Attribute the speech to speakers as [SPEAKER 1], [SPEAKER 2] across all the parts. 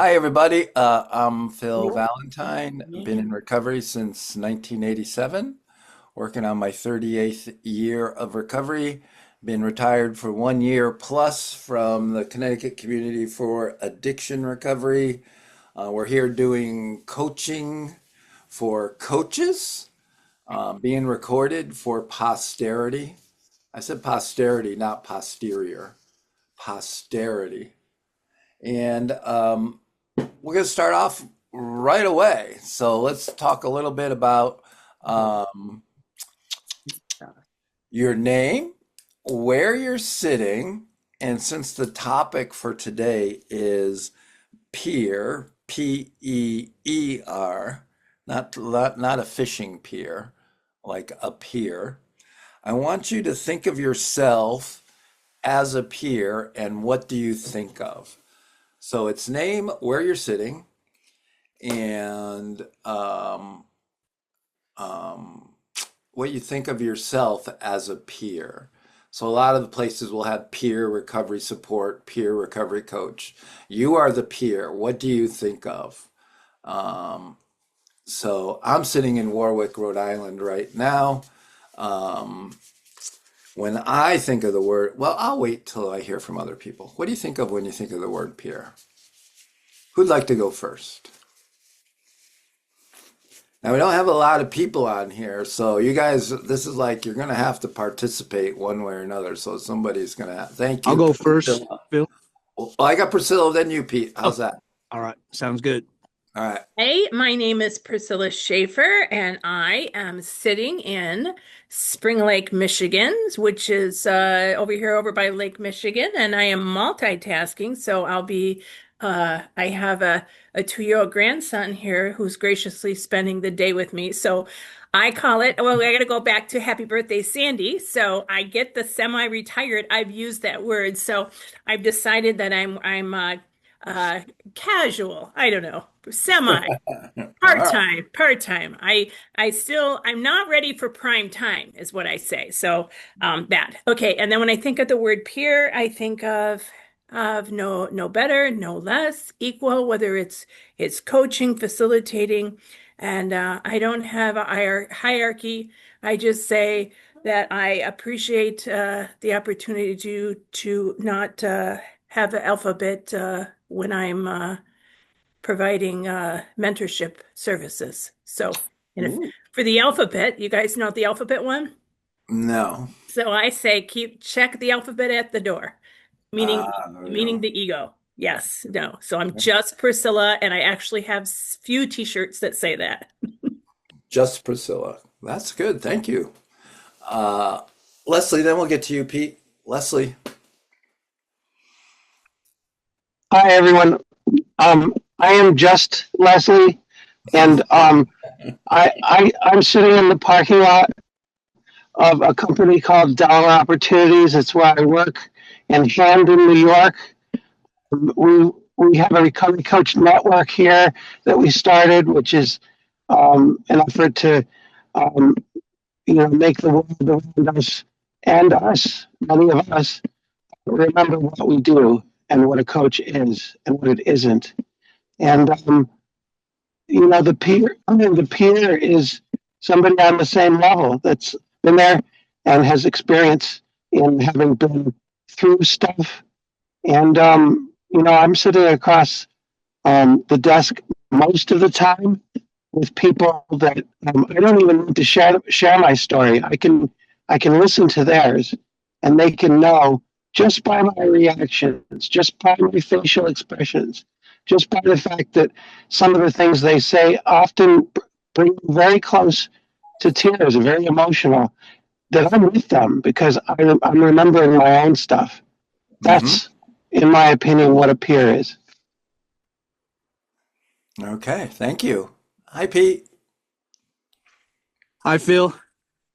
[SPEAKER 1] Hi, everybody. I'm Phil Valentine. Been in recovery since 1987, working on my 38th year of recovery. Been retired for 1 year plus from the Connecticut Community for Addiction Recovery. We're here doing coaching for coaches, being recorded for posterity. I said posterity, not posterior. Posterity. And we're going to start off right away. So let's talk a little bit about um, your name, where you're sitting, and since the topic for today is peer, P-E-E-R, not a fishing pier, like a peer. I want you to think of yourself as a peer and what do you think of? So it's name, where you're sitting, and um, what you think of yourself as a peer. So a lot of the places will have peer recovery support, peer recovery coach. You are the peer. What do you think of? Um, so I'm sitting in Warwick, Rhode Island right now. Um, when I think of the word, well, I'll wait till I hear from other people. What do you think of when you think of the word peer? Who'd like to go first? Now, we don't have a lot of people on here, so you guys, this is like you're going to have to participate one way or another. So somebody's going to, thank
[SPEAKER 2] I'll
[SPEAKER 1] you,
[SPEAKER 2] go first,
[SPEAKER 1] Priscilla.
[SPEAKER 2] Phil.
[SPEAKER 1] Well, I got Priscilla, then you, Pete.
[SPEAKER 2] Oh,
[SPEAKER 1] How's that?
[SPEAKER 2] all right. Sounds good.
[SPEAKER 1] All right.
[SPEAKER 3] Hey, my name is Priscilla Schaefer, and I am sitting in Spring Lake, Michigan, which is over by Lake Michigan, and I am multitasking. So I have a 2-year-old grandson here who's graciously spending the day with me. So I call it, well, I got to go back to Happy Birthday, Sandy. So I get the semi-retired. I've used that word. So I've decided that I'm uh, casual. I don't know. Semi,
[SPEAKER 1] All right.
[SPEAKER 3] part-time. I'm not ready for prime time is what I say. So that. Okay. And then when I think of the word peer, I think of no better, no less, equal, whether it's coaching, facilitating, and I don't have a hierarchy. I just say that I appreciate the opportunity to not have the alphabet when I'm providing mentorship services. So, and if
[SPEAKER 1] Ooh.
[SPEAKER 3] for the alphabet, you guys know the alphabet one?
[SPEAKER 1] No.
[SPEAKER 3] So I say check the alphabet at the door, meaning
[SPEAKER 1] There we
[SPEAKER 3] meaning
[SPEAKER 1] go.
[SPEAKER 3] the ego. Yes, no. So I'm just Priscilla, and I actually have few t-shirts that say that.
[SPEAKER 1] Just Priscilla. That's good. Thank you. Uh, Leslie, then we'll get to you, Pete. Leslie.
[SPEAKER 4] Hi, everyone. I am just Leslie, and I'm sitting in the parking lot of a company called Dollar Opportunities. It's where I work in Hamden, New York. We have a recovery coach network here that we started, which is an effort to um, make the world around us and us, many of us, remember what we do and what a coach is and what it isn't. And the peer is somebody on the same level that's been there and has experience in having been through stuff. And I'm sitting across the desk most of the time with people that I don't even need to share my story. I can listen to theirs, and they can know just by my reactions, just by my facial expressions, just by the fact that some of the things they say often bring me very close to tears, very emotional, that I'm with them because I'm remembering my own stuff.
[SPEAKER 1] Hmm.
[SPEAKER 4] That's, in my opinion, what a peer is.
[SPEAKER 1] Okay. Thank you. Hi, Pete.
[SPEAKER 2] Hi, Phil.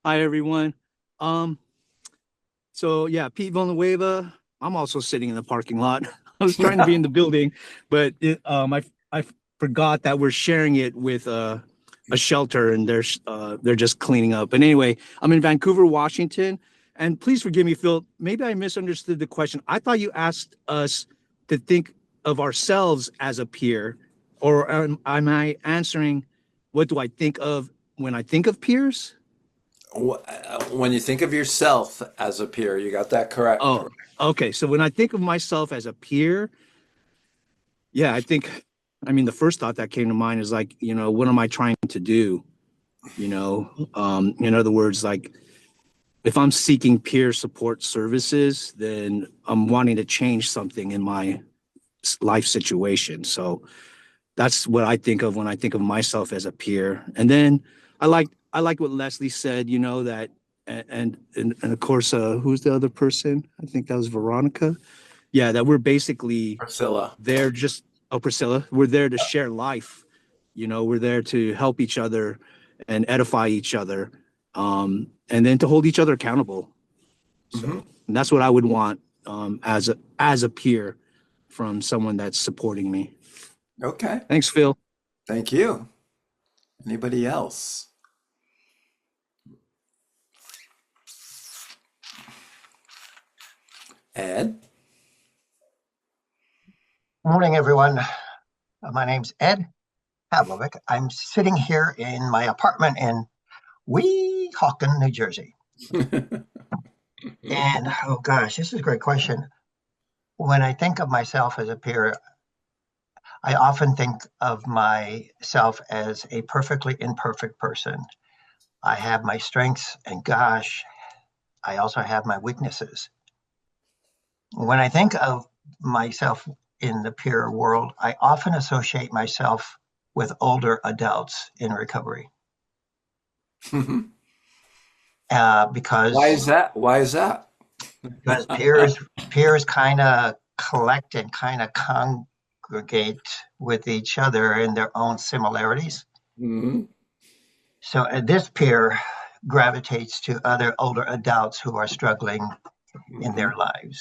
[SPEAKER 2] Hi, everyone. Um, so yeah, Pete Villanueva. I'm also sitting in the parking lot. I was trying to be in the building, but I forgot that we're sharing it with a shelter, and they're just cleaning up. And anyway, I'm in Vancouver, Washington. And please forgive me, Phil. Maybe I misunderstood the question. I thought you asked us to think of ourselves as a peer, or am I answering what do I think of when I think of peers?
[SPEAKER 1] When you think of yourself as a peer, you got that correct.
[SPEAKER 2] Oh, okay. So when I think of myself as a peer, yeah, I mean, the first thought that came to mind is like, what am I trying to do? In other words, like if I'm seeking peer support services, then I'm wanting to change something in my life situation. So that's what I think of when I think of myself as a peer. And then I like what Leslie said, that and of course, who's the other person? I think that was Veronica. Yeah, that we're basically
[SPEAKER 1] Priscilla.
[SPEAKER 2] there just oh Priscilla, we're there to share life. We're there to help each other and edify each other, and then to hold each other accountable.
[SPEAKER 1] Hmm.
[SPEAKER 2] So and that's what I would want as a peer from someone that's supporting me.
[SPEAKER 1] Okay.
[SPEAKER 2] Thanks, Phil.
[SPEAKER 1] Thank you. Anybody else? Ed?
[SPEAKER 5] Morning, everyone. My name's Ed Pavlovic. I'm sitting here in my apartment in Weehawken, New Jersey. And oh gosh, this is a great question. When I think of myself as a peer, I often think of myself as a perfectly imperfect person. I have my strengths, and gosh, I also have my weaknesses. When I think of myself in the peer world, I often associate myself with older adults in recovery
[SPEAKER 1] Why is
[SPEAKER 5] because
[SPEAKER 1] that? Why is that?
[SPEAKER 5] because peers kind of collect and kind of congregate with each other in their own similarities.
[SPEAKER 1] Hmm.
[SPEAKER 5] So this peer gravitates to other older adults who are struggling in
[SPEAKER 1] Hmm.
[SPEAKER 5] their lives.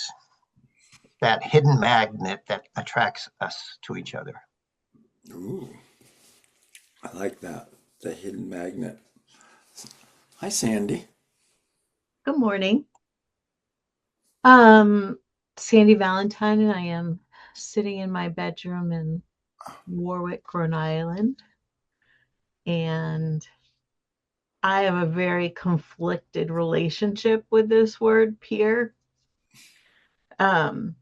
[SPEAKER 5] That hidden magnet that attracts us to each other.
[SPEAKER 1] Ooh, I like that. The hidden magnet. Hi, Sandy.
[SPEAKER 6] Good morning. Um, Sandy Valentine, and I am sitting in my bedroom in Warwick, Rhode Island, and I have a very conflicted relationship with this word peer, um,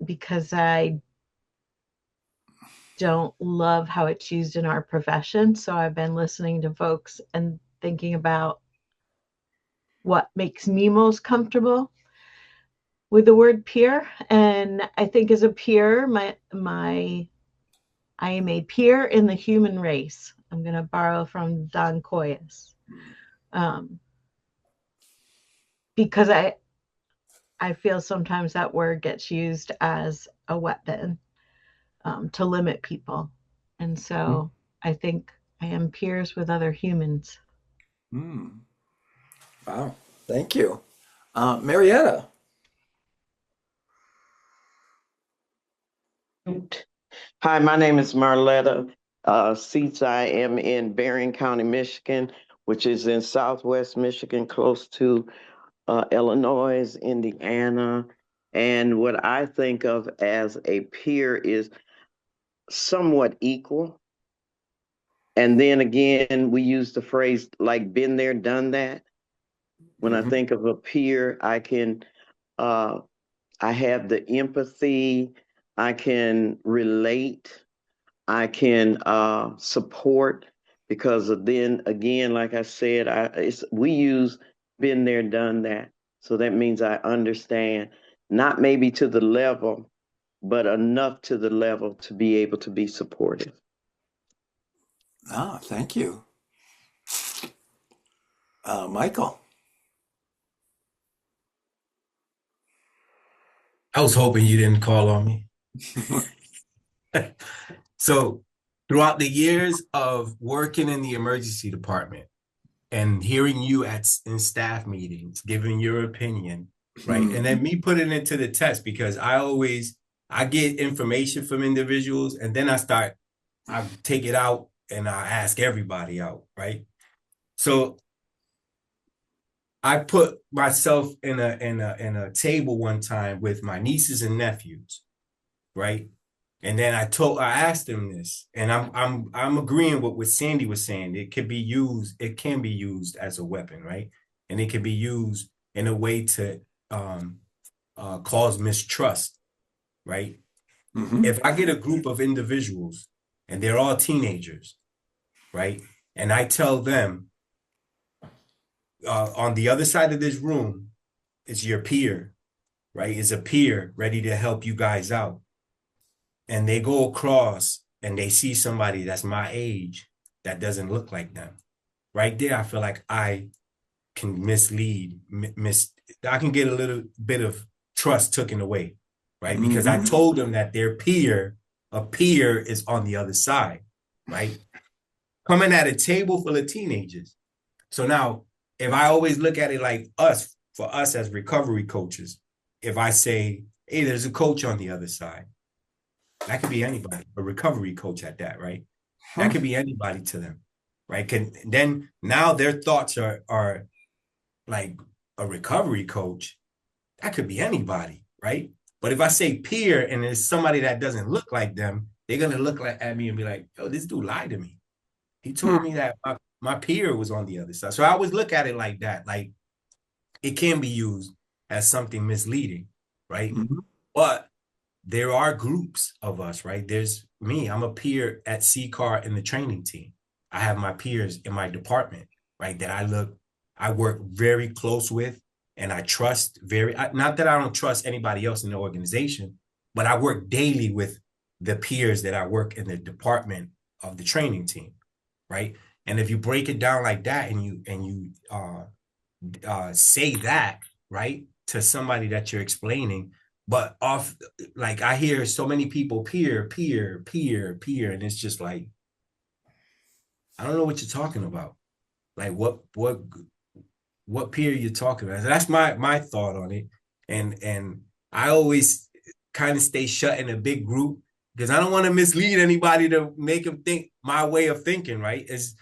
[SPEAKER 6] because I don't love how it's used in our profession. So I've been listening to folks and thinking about what makes me most comfortable with the word peer. And I think as a peer, I am a peer in the human race. I'm going to borrow from Don Coyas, um, because I feel sometimes that word gets used as a weapon, to limit people. And so I think I am peers with other humans.
[SPEAKER 1] Hmm. Wow. Thank you. Marietta.
[SPEAKER 7] Hi, my name is Marletta Seats. I am in Berrien County, Michigan, which is in southwest Michigan, close to Illinois, Indiana. And what I think of as a peer is somewhat equal. And then again, we use the phrase like been there, done that. When I
[SPEAKER 1] Hmm.
[SPEAKER 7] think of a peer, uh, I have the empathy, I can relate, I can support because then again, like I said, we use been there, done that. So that means I understand, not maybe to the level, but enough to the level to be able to be supportive.
[SPEAKER 1] Ah, thank you. Michael.
[SPEAKER 8] I was hoping you didn't call on me. So, throughout the years of working in the emergency department and hearing you in staff meetings, giving your opinion, right? And then me putting it to the test because I get information from individuals and then I take it out and I ask everybody out, right? So I put myself in a table one time with my nieces and nephews, right? And then I asked him this, and I'm agreeing with what Sandy was saying. It can be used as a weapon, right? And it can be used in a way to cause mistrust, right?
[SPEAKER 1] Mm-hmm.
[SPEAKER 8] If I get a group of individuals and they're all teenagers, right? And I tell them on the other side of this room is your peer, right? Is a peer ready to help you guys out. And they go across and they see somebody that's my age that doesn't look like them. Right there, I feel like I can mislead, I can get a little bit of trust taken away, right? Because I
[SPEAKER 1] Mm-hmm.
[SPEAKER 8] told them that a peer is on the other side, right? Coming at a table full of teenagers. So now, if I always look at it like for us as recovery coaches, if I say, hey, there's a coach on the other side, that could be anybody, a recovery coach at that, right? That could be anybody to them, right? Then now their thoughts are like a recovery coach. That could be anybody, right? But if I say peer and there's somebody that doesn't look like them, they're gonna look at me and be like, "Yo, this dude lied to me. He told me that my peer was on the other side." So I always look at it like that. Like it can be used as something misleading, right?
[SPEAKER 1] Mm-hmm.
[SPEAKER 8] But there are groups of us, right? There's me, I'm a peer at CCAR in the training team. I have my peers in my department, right? That I work very close with and I trust not that I don't trust anybody else in the organization, but I work daily with the peers that I work in the department of the training team, right? And if you break it down like that and you say that, right, to somebody that you're explaining, but off, like I hear so many people peer, and it's just like, I don't know what you're talking about. Like what peer you're talking about. So that's my thought on it. And I always kind of stay shut in a big group because I don't want to mislead anybody to make them think my way of thinking, right? Is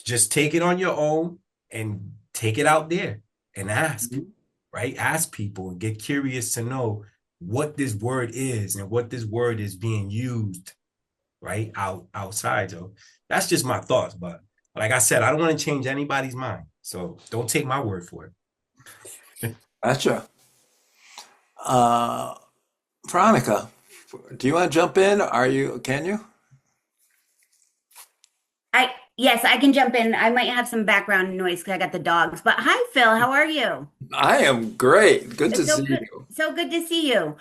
[SPEAKER 8] just take it on your own and take it out there and ask, right? Ask people and get curious to know what this word is and what this word is being used, right? Outside. So that's just my thoughts. But like I said, I don't want to change anybody's mind. So don't take my word for it.
[SPEAKER 1] Gotcha. Uh, Veronica, do you want to jump in? Can you?
[SPEAKER 9] Yes, I can jump in. I might have some background noise because I got the dogs. But hi, Phil. How are you?
[SPEAKER 1] I am great. Good to
[SPEAKER 9] It's so
[SPEAKER 1] see
[SPEAKER 9] good.
[SPEAKER 1] you.
[SPEAKER 9] So good to see you.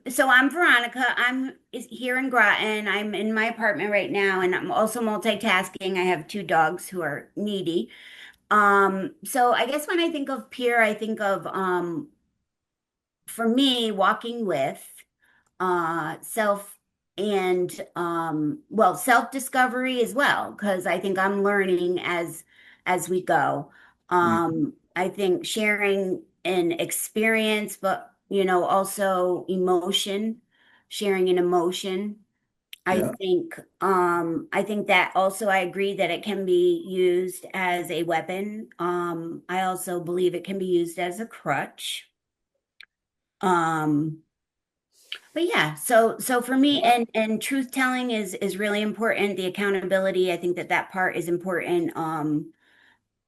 [SPEAKER 9] So I'm Veronica. Here in Groton. I'm in my apartment right now, and I'm also multitasking. I have two dogs who are needy. So I guess when I think of peer, I think of for me, walking with self and well, self-discovery as well, because I think I'm learning as we go.
[SPEAKER 1] Mhm.
[SPEAKER 9] I think sharing an experience, but also emotion, sharing an emotion.
[SPEAKER 1] Yeah.
[SPEAKER 9] I think that also I agree that it can be used as a weapon. I also believe it can be used as a crutch. Um, but yeah, so for me, and truth telling is really important. The accountability, I think that part is important.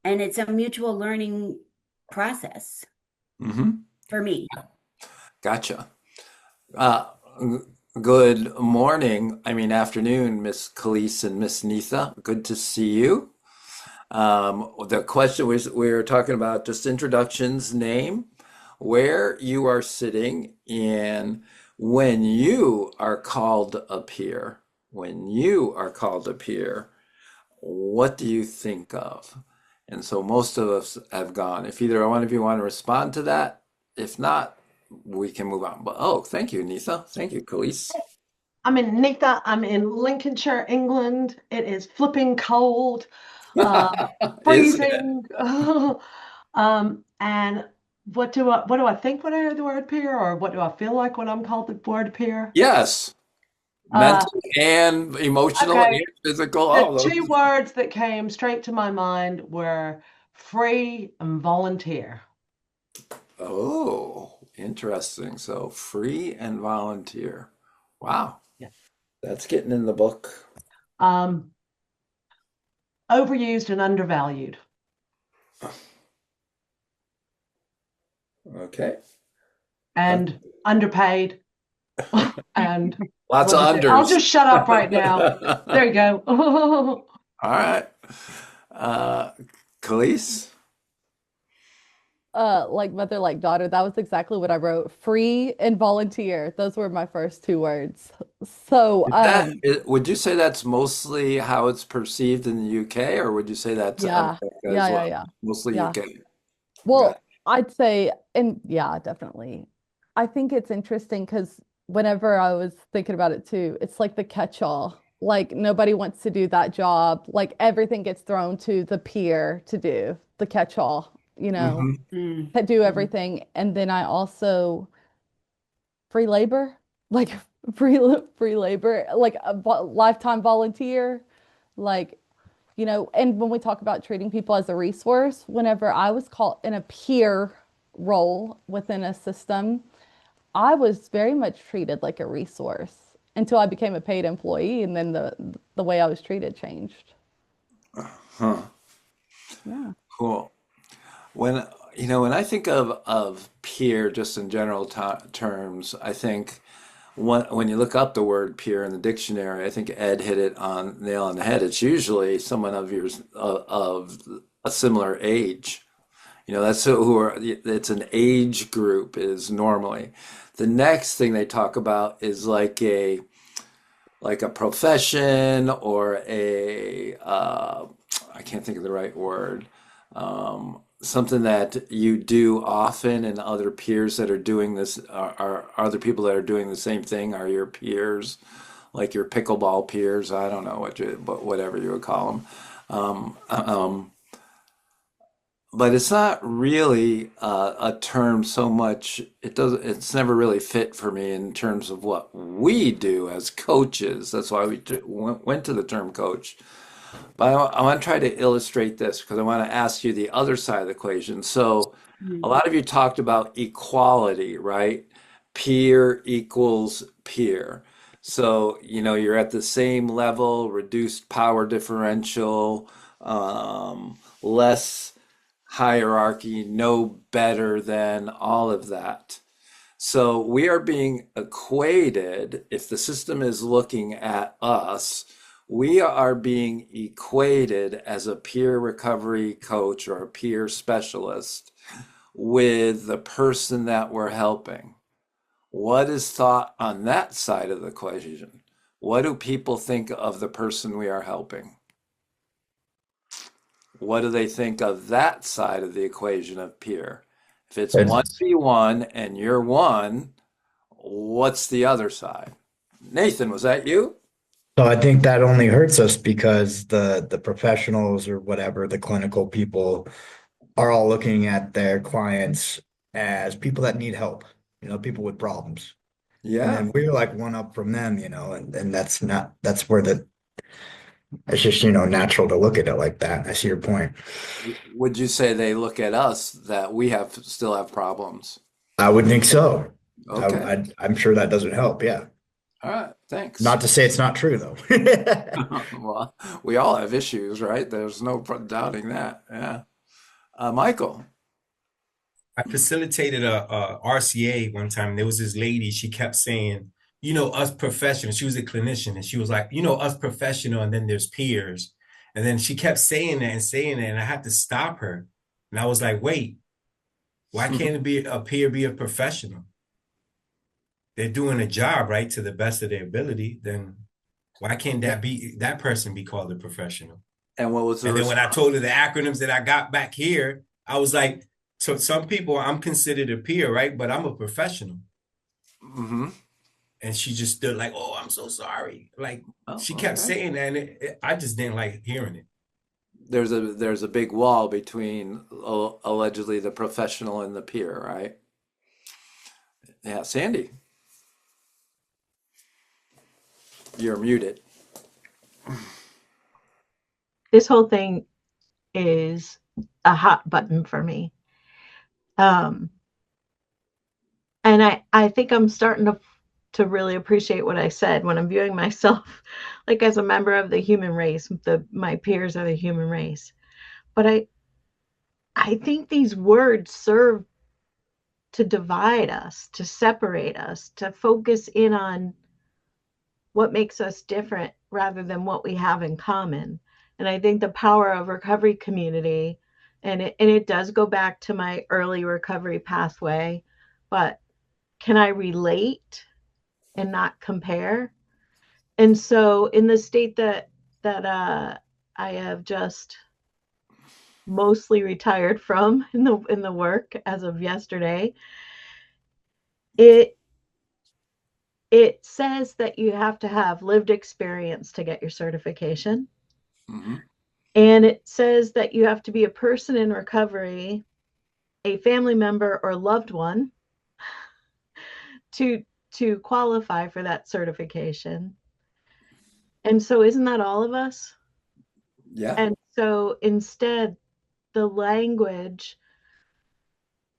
[SPEAKER 9] And it's a mutual learning process
[SPEAKER 1] Hmm.
[SPEAKER 9] for me.
[SPEAKER 1] Gotcha. Uh, g- Good morning. I mean, afternoon, Miss Khalees and Miss Nitha. Good to see you. The question was we were talking about just introductions, name, where you are sitting, and when you are called up here. When you are called up here, what do you think of? And so most of us have gone. If either one of you want to respond to that, if not, we can move on. But oh, thank you, Nitha. Thank you, Khalees.
[SPEAKER 6] I'm in Nita. I'm in Lincolnshire, England. It is flipping cold,
[SPEAKER 1] Is it?
[SPEAKER 6] freezing. And what do I think when I hear the word peer, or what do I feel like when I'm called the word peer?
[SPEAKER 1] Yes.
[SPEAKER 6] Uh,
[SPEAKER 1] Mental and emotional and
[SPEAKER 6] okay,
[SPEAKER 1] physical,
[SPEAKER 6] the
[SPEAKER 1] all
[SPEAKER 6] two
[SPEAKER 1] those.
[SPEAKER 6] words that came straight to my mind were free and volunteer.
[SPEAKER 1] Oh, interesting. So free and volunteer. Wow. That's getting in the book.
[SPEAKER 10] Um, Overused and undervalued.
[SPEAKER 1] Okay.
[SPEAKER 10] And underpaid. And
[SPEAKER 1] Lots of
[SPEAKER 10] what is it? I'll
[SPEAKER 1] unders.
[SPEAKER 10] just shut up right now. There you go.
[SPEAKER 1] All right. Khalees?
[SPEAKER 11] Like mother, like daughter. That was exactly what I wrote. Free and volunteer. Those were my first two words. So,
[SPEAKER 1] Would you say that's mostly how it's perceived in the UK, or would you say that's
[SPEAKER 11] yeah,
[SPEAKER 1] America as
[SPEAKER 11] yeah, yeah,
[SPEAKER 1] well?
[SPEAKER 11] yeah,
[SPEAKER 1] Mostly
[SPEAKER 11] yeah.
[SPEAKER 1] UK. Got
[SPEAKER 11] Well, I'd say, and yeah, definitely. I think it's interesting because whenever I was thinking about it too, it's like the catch-all. Like nobody wants to do that job. Like everything gets thrown to the peer to do the catch-all,
[SPEAKER 1] hmm
[SPEAKER 10] Mm.
[SPEAKER 11] that do everything. And then I also free labor, like free labor, like a lifetime volunteer, like and when we talk about treating people as a resource, whenever I was called in a peer role within a system, I was very much treated like a resource until I became a paid employee, and then the way I was treated changed.
[SPEAKER 1] Huh.
[SPEAKER 11] Yeah.
[SPEAKER 1] Cool. When when I think of peer, just in general terms, I think when you look up the word peer in the dictionary, I think Ed hit it on nail on the head. It's usually someone of yours of a similar age. That's who are, it's an age group is normally. The next thing they talk about is like a profession or I can't think of the right word. Something that you do often, and other peers that are doing this are other people that are doing the same thing are your peers, like your pickleball peers. I don't know but whatever you would call them. But it's not really a term so much. It's never really fit for me in terms of what we do as coaches. That's why we went to the term coach. But I want to try to illustrate this because I want to ask you the other side of the equation. So, a lot of you talked about equality, right? Peer equals peer. So, you're at the same level, reduced power differential, less hierarchy, no better than all of that. So we are being equated, if the system is looking at us, we are being equated as a peer recovery coach or a peer specialist with the person that we're helping. What is thought on that side of the equation? What do people think of the person we are helping? What do they think of that side of the equation of peer? If it's
[SPEAKER 12] It's,
[SPEAKER 1] 1v1 and you're one, what's the other side? Nathan, was that you?
[SPEAKER 12] so I think that only hurts us because the professionals or whatever, the clinical people are all looking at their clients as people that need help, people with problems. And
[SPEAKER 1] Yeah.
[SPEAKER 12] then we're like one up from them, and that's where it's just, natural to look at it like that. I see your point.
[SPEAKER 1] Would you say they look at us that we still have problems?
[SPEAKER 12] I would think so.
[SPEAKER 1] Okay.
[SPEAKER 12] I'm sure that doesn't help. Yeah.
[SPEAKER 1] All right. Thanks.
[SPEAKER 12] Not to say it's not true though.
[SPEAKER 1] Well, we all have issues, right? There's no doubting that. Yeah. Michael.
[SPEAKER 8] I facilitated a RCA one time. There was this lady, she kept saying, us professionals. She was a clinician, and she was like, us professional, and then there's peers. And then she kept saying that and saying that, and I had to stop her. And I was like, wait, why can't it be a peer be a professional? They're doing a job, right, to the best of their ability. Then why can't that person be called a professional?
[SPEAKER 1] And what was the
[SPEAKER 8] And then when I
[SPEAKER 1] response?
[SPEAKER 8] told her the acronyms that I got back here, I was like, so some people I'm considered a peer, right? But I'm a professional.
[SPEAKER 1] Mm-hmm.
[SPEAKER 8] And she just stood like, oh, I'm so sorry. Like
[SPEAKER 1] Oh,
[SPEAKER 8] she kept
[SPEAKER 1] okay.
[SPEAKER 8] saying that, and I just didn't like hearing it.
[SPEAKER 1] There's a big wall between allegedly the professional and the peer, right? Yeah, Sandy, you're muted.
[SPEAKER 6] This whole thing is a hot button for me. And I think I'm starting to to really appreciate what I said when I'm viewing myself like as a member of the human race. My peers are the human race. But I think these words serve to divide us, to separate us, to focus in on what makes us different rather than what we have in common. And I think the power of recovery community, and it does go back to my early recovery pathway, but can I relate and not compare? And so in the state that I have just mostly retired from in the work as of yesterday, it it says that you have to have lived experience to get your certification.
[SPEAKER 1] Mm-hmm.
[SPEAKER 6] And it says that you have to be a person in recovery, a family member or loved one to qualify for that certification. And so isn't that all of us?
[SPEAKER 1] Yeah.
[SPEAKER 6] And so instead, the language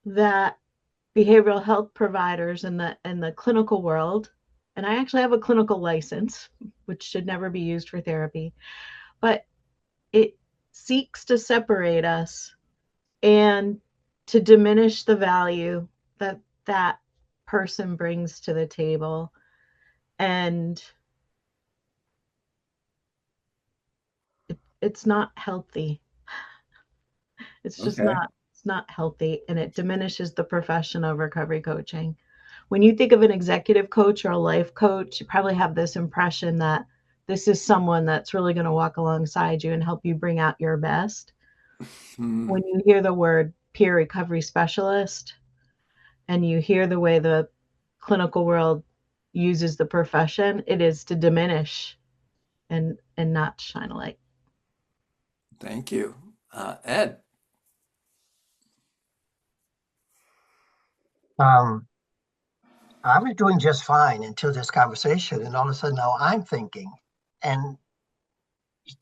[SPEAKER 6] that behavioral health providers in the clinical world, and I actually have a clinical license, which should never be used for therapy, but it seeks to separate us and to diminish the value that that person brings to the table. And it's not healthy. It's just
[SPEAKER 1] Okay.
[SPEAKER 6] not, it's not healthy, and it diminishes the profession of recovery coaching. When you think of an executive coach or a life coach, you probably have this impression that this is someone that's really going to walk alongside you and help you bring out your best.
[SPEAKER 1] Mm,
[SPEAKER 6] When you hear the word peer recovery specialist and you hear the way the clinical world uses the profession, it is to diminish and not shine a light.
[SPEAKER 1] thank you. Ed.
[SPEAKER 5] Um, I was doing just fine until this conversation, and all of a sudden now I'm thinking. And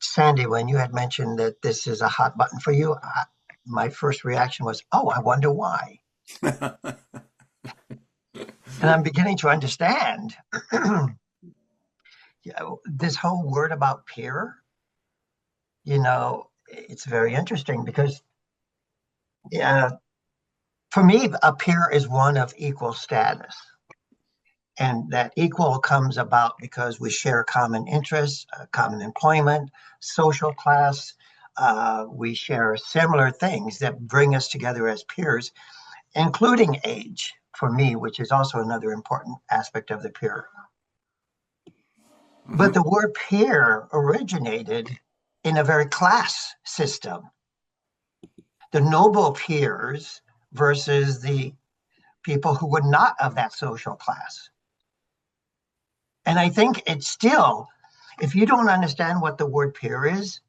[SPEAKER 5] Sandy, when you had mentioned that this is a hot button for you, my first reaction was, "Oh, I wonder why." And I'm beginning to understand. This whole word about peer, it's very interesting because, yeah, for me, a peer is one of equal status. And that equal comes about because we share common interests, common employment, social class. We share similar things that bring us together as peers, including age, for me, which is also another important aspect of the peer. But
[SPEAKER 1] Mhm.
[SPEAKER 5] the word peer originated in a very class system. The noble peers versus the people who were not of that social class. And I think it's still, if you don't understand what the word peer is,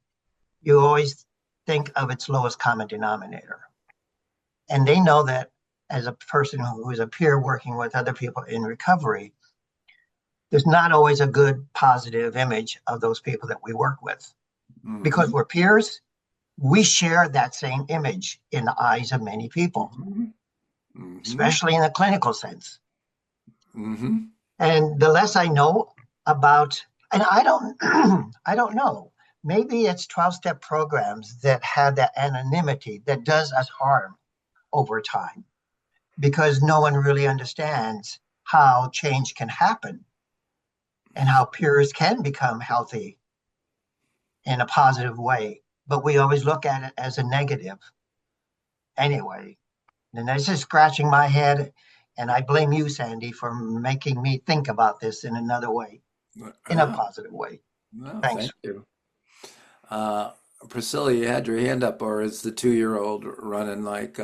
[SPEAKER 5] you always think of its lowest common denominator. And they know that as a person who is a peer working with other people in recovery, there's not always a good positive image of those people that we work with. Because
[SPEAKER 1] Mhm.
[SPEAKER 5] we're peers, we share that same image in the eyes of many people,
[SPEAKER 1] Mhm. Mhm.
[SPEAKER 5] especially in a clinical sense.
[SPEAKER 1] Mhm.
[SPEAKER 5] And the less I know about, and I don't, I don't know. Maybe it's 12-step programs that have that anonymity that does us harm over time because no one really understands how change can happen and how peers can become healthy in a positive way. But we always look at it as a negative anyway. And that's just scratching my head. And I blame you, Sandy, for making me think about this in another way, in a
[SPEAKER 1] Ah,
[SPEAKER 5] positive way.
[SPEAKER 1] no,
[SPEAKER 5] Thanks.
[SPEAKER 1] thank you. Uh, Priscilla, you had your hand up, or is the 2-year-old running like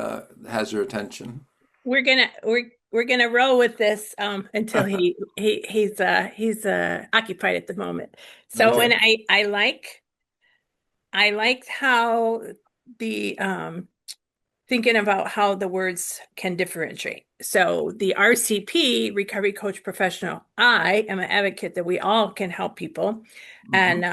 [SPEAKER 1] has your attention?
[SPEAKER 3] We're gonna roll with this until he's occupied at the moment. So and
[SPEAKER 1] Okay.
[SPEAKER 3] I liked how the thinking about how the words can differentiate. So the RCP, Recovery Coach Professional, I am an advocate that we all can help people.
[SPEAKER 1] Mhm.
[SPEAKER 3] And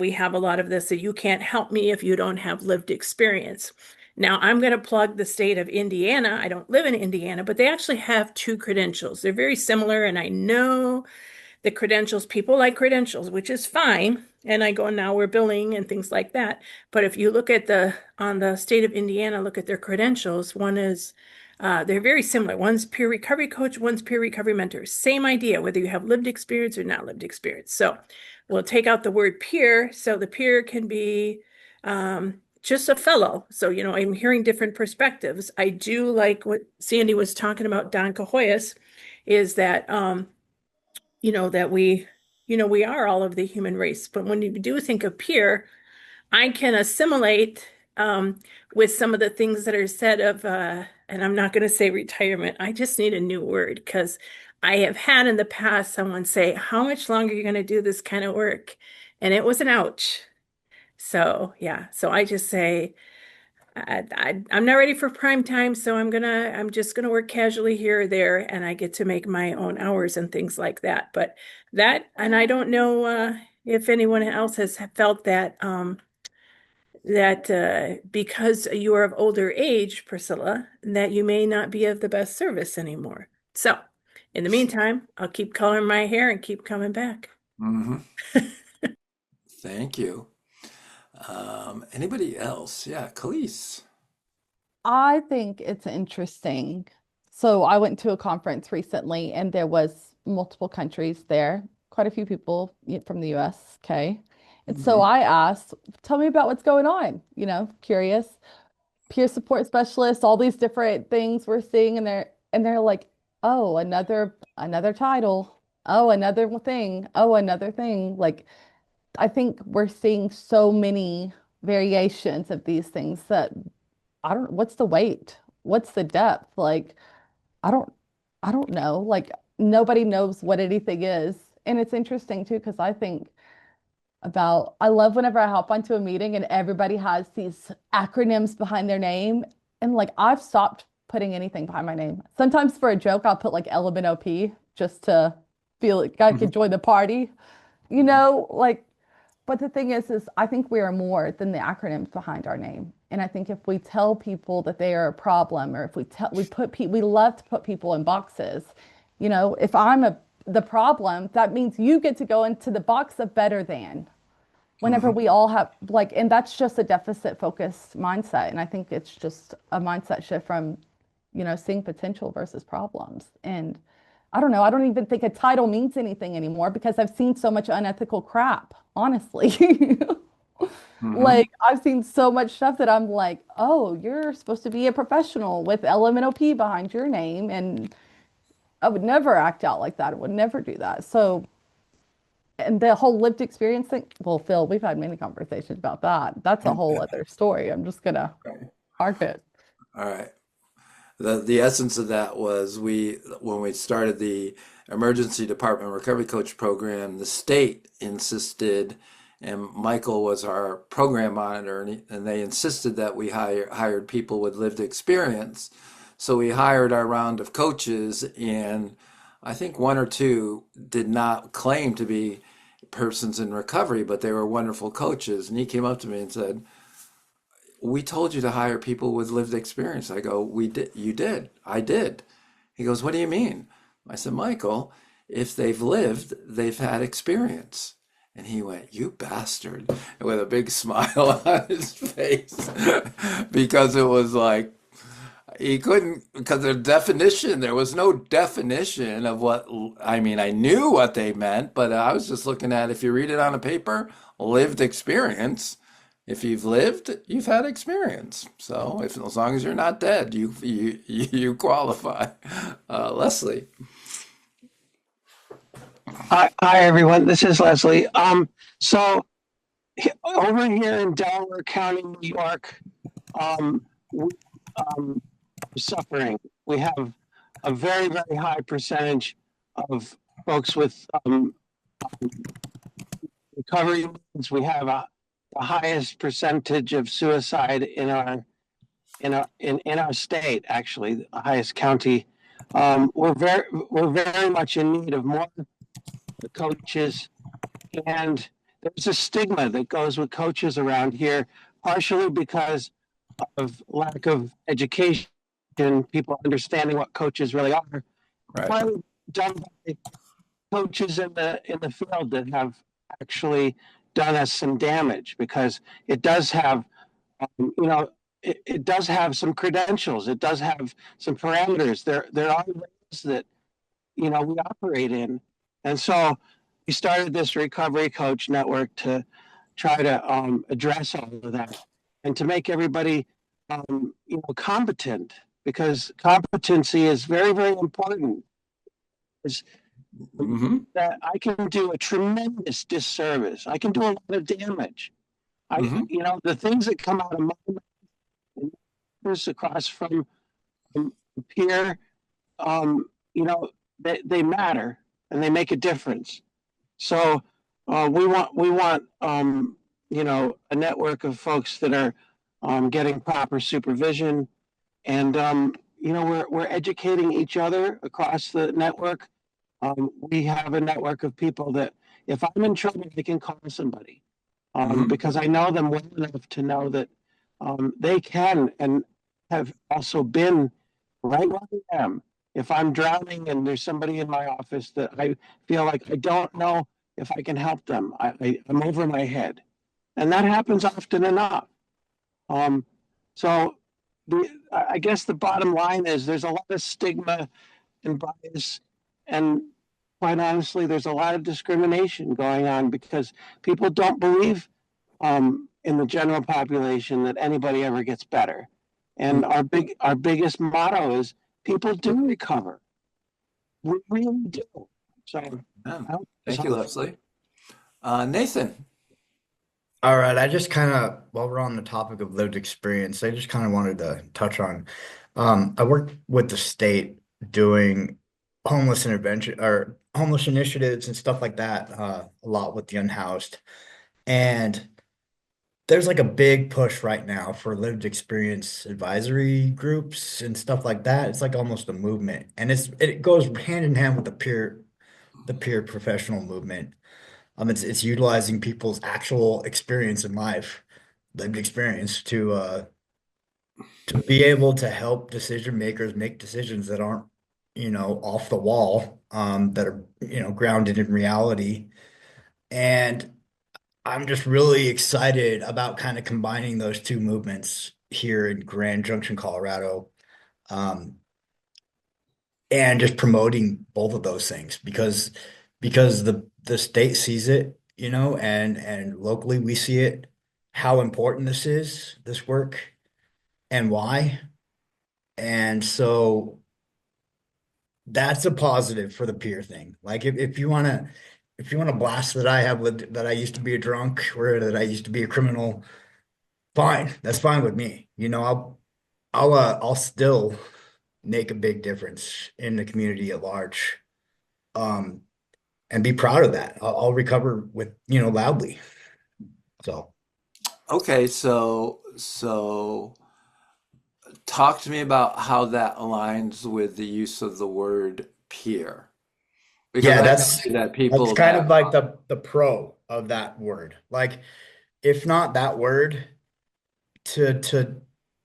[SPEAKER 3] we have a lot of this that you can't help me if you don't have lived experience. Now, I'm going to plug the state of Indiana. I don't live in Indiana, but they actually have two credentials. They're very similar, and I know the credentials, people like credentials, which is fine. And I go, now we're billing and things like that. But if you look at on the state of Indiana, look at their credentials, one is, they're very similar. One's peer recovery coach, one's peer recovery mentor. Same idea, whether you have lived experience or not lived experience. So we'll take out the word peer. So the peer can be just a fellow. So, I'm hearing different perspectives. I do like what Sandy was talking about, Don Cahoyas, is that, that we are all of the human race. But when you do think of peer, I can assimilate with some of the things that are said of, and I'm not going to say retirement. I just need a new word because I have had in the past someone say, how much longer are you going to do this kind of work? And it was an ouch. So, yeah. So I just say, I'm not ready for prime time, so I'm just gonna work casually here or there, and I get to make my own hours and things like that. But and I don't know if anyone else has felt that because you are of older age, Priscilla, that you may not be of the best service anymore. So, in the meantime, I'll keep coloring my hair and keep coming back.
[SPEAKER 1] Hmm. Thank you. Anybody else? Yeah, Khalees.
[SPEAKER 11] I think it's interesting. So I went to a conference recently and there was multiple countries there, quite a few people from the US, okay? And so
[SPEAKER 1] Mhm.
[SPEAKER 11] I asked, tell me about what's going on, curious. Peer support specialists, all these different things we're seeing and they're like, "Oh, another title. Oh, another thing. Oh, another thing." Like I think we're seeing so many variations of these things that what's the weight? What's the depth? Like, I don't, I don't know. Like, nobody knows what anything is. And it's interesting too, because I love whenever I hop onto a meeting and everybody has these acronyms behind their name. And like, I've stopped putting anything behind my name. Sometimes for a joke, I'll put like LMNOP just to feel like I could join the party, like, but the thing is I think we are more than the acronyms behind our name. And I think if we tell people that they are a problem, or if we love to put people in boxes. If the problem, that means you get to go into the box of better than. Whenever
[SPEAKER 1] Mhm.
[SPEAKER 11] we all have and that's just a deficit focused mindset. And I think it's just a mindset shift from, seeing potential versus problems. And I don't know. I don't even think a title means anything anymore because I've seen so much unethical crap, honestly.
[SPEAKER 1] Mhm.
[SPEAKER 11] Like, I've seen so much stuff that I'm like, oh, you're supposed to be a professional with LMNOP behind your name. And I would never act out like that. I would never do that. So, and the whole lived experience thing, well, Phil, we've had many conversations about that. That's a whole other story. I'm just gonna
[SPEAKER 1] Okay.
[SPEAKER 11] park it.
[SPEAKER 1] All right. The essence of that was when we started the emergency department recovery coach program, the state insisted, and Michael was our program monitor, and they insisted that we hired people with lived experience. So we hired our round of coaches, and I think one or two did not claim to be persons in recovery, but they were wonderful coaches. And he came up to me and said, we told you to hire people with lived experience. I go, we did. You did. I did. He goes, what do you mean? I said, Michael, if they've lived, they've had experience. And he went, you bastard, with a big smile on his face because it was like, he couldn't, because the definition, there was no definition of what, I mean, I knew what they meant, but I was just looking at, if you read it on a paper, lived experience. If you've lived, you've had experience. So as long as you're not dead, you qualify. Leslie.
[SPEAKER 4] Hi, everyone. This is Leslie. So over here in Delaware County, New York, we suffering. We have a very, very high percentage of folks with recovery needs. We have the highest percentage of suicide in our state, actually, the highest county. We're very much in need of more coaches, and there's a stigma that goes with coaches around here, partially because of lack of education, people understanding what coaches really are,
[SPEAKER 1] Right.
[SPEAKER 4] probably done by coaches in the field that have actually done us some damage because it does have, it does have some credentials. It does have some parameters. There are ways that we operate in, and so we started this recovery coach network to try to address all of that and to make everybody competent because competency is very, very important. Is
[SPEAKER 1] Mm-hmm.
[SPEAKER 4] that I can do a tremendous disservice. I can do a lot of damage.
[SPEAKER 1] Mm-hmm.
[SPEAKER 4] The things that come out of my mouth across from peer, you know, they matter and they make a difference. So we want a network of folks that are getting proper supervision, and we're educating each other across the network. We have a network of people that if I'm in trouble, I can call somebody
[SPEAKER 1] Mm-hmm.
[SPEAKER 4] because I know them well enough to know that they can and have also been right where I am. If I'm drowning and there's somebody in my office that I feel like I don't know if I can help them, I'm over my head. And that happens often enough. Um, so I guess the bottom line is there's a lot of stigma and bias. And quite honestly, there's a lot of discrimination going on because people don't believe in the general population that anybody ever gets better. And our biggest motto is people do recover. We really do. So
[SPEAKER 1] Yeah.
[SPEAKER 4] I hope this
[SPEAKER 1] Thank you,
[SPEAKER 4] helps.
[SPEAKER 1] Leslie. Nathan.
[SPEAKER 12] All right, I just kind of, while we're on the topic of lived experience, I just kind of wanted to touch on, I worked with the state doing homeless intervention or homeless initiatives and stuff like that, a lot with the unhoused. And there's like a big push right now for lived experience advisory groups and stuff like that. It's like almost a movement, and it goes hand in hand with the peer professional movement. It's utilizing people's actual experience in life, lived experience, to be able to help decision makers make decisions that aren't, off the wall, that are, grounded in reality. And I'm just really excited about kind of combining those two movements here in Grand Junction, Colorado, um, and just promoting both of those things because the state sees it, and locally we see it, how important this work, and why. And so that's a positive for the peer thing. Like if you want to blast that I have lived that I used to be a drunk or that I used to be a criminal, fine. That's fine with me. I'll still make a big difference in the community at large. Um, and be proud of that. I'll recover with, loudly. So
[SPEAKER 1] Okay, so talk to me about how that aligns with the use of the word peer. Because
[SPEAKER 12] yeah,
[SPEAKER 1] I
[SPEAKER 12] that's
[SPEAKER 1] see that
[SPEAKER 12] that's
[SPEAKER 1] people
[SPEAKER 12] kind
[SPEAKER 1] that
[SPEAKER 12] of like the pro of that word. Like if not that word to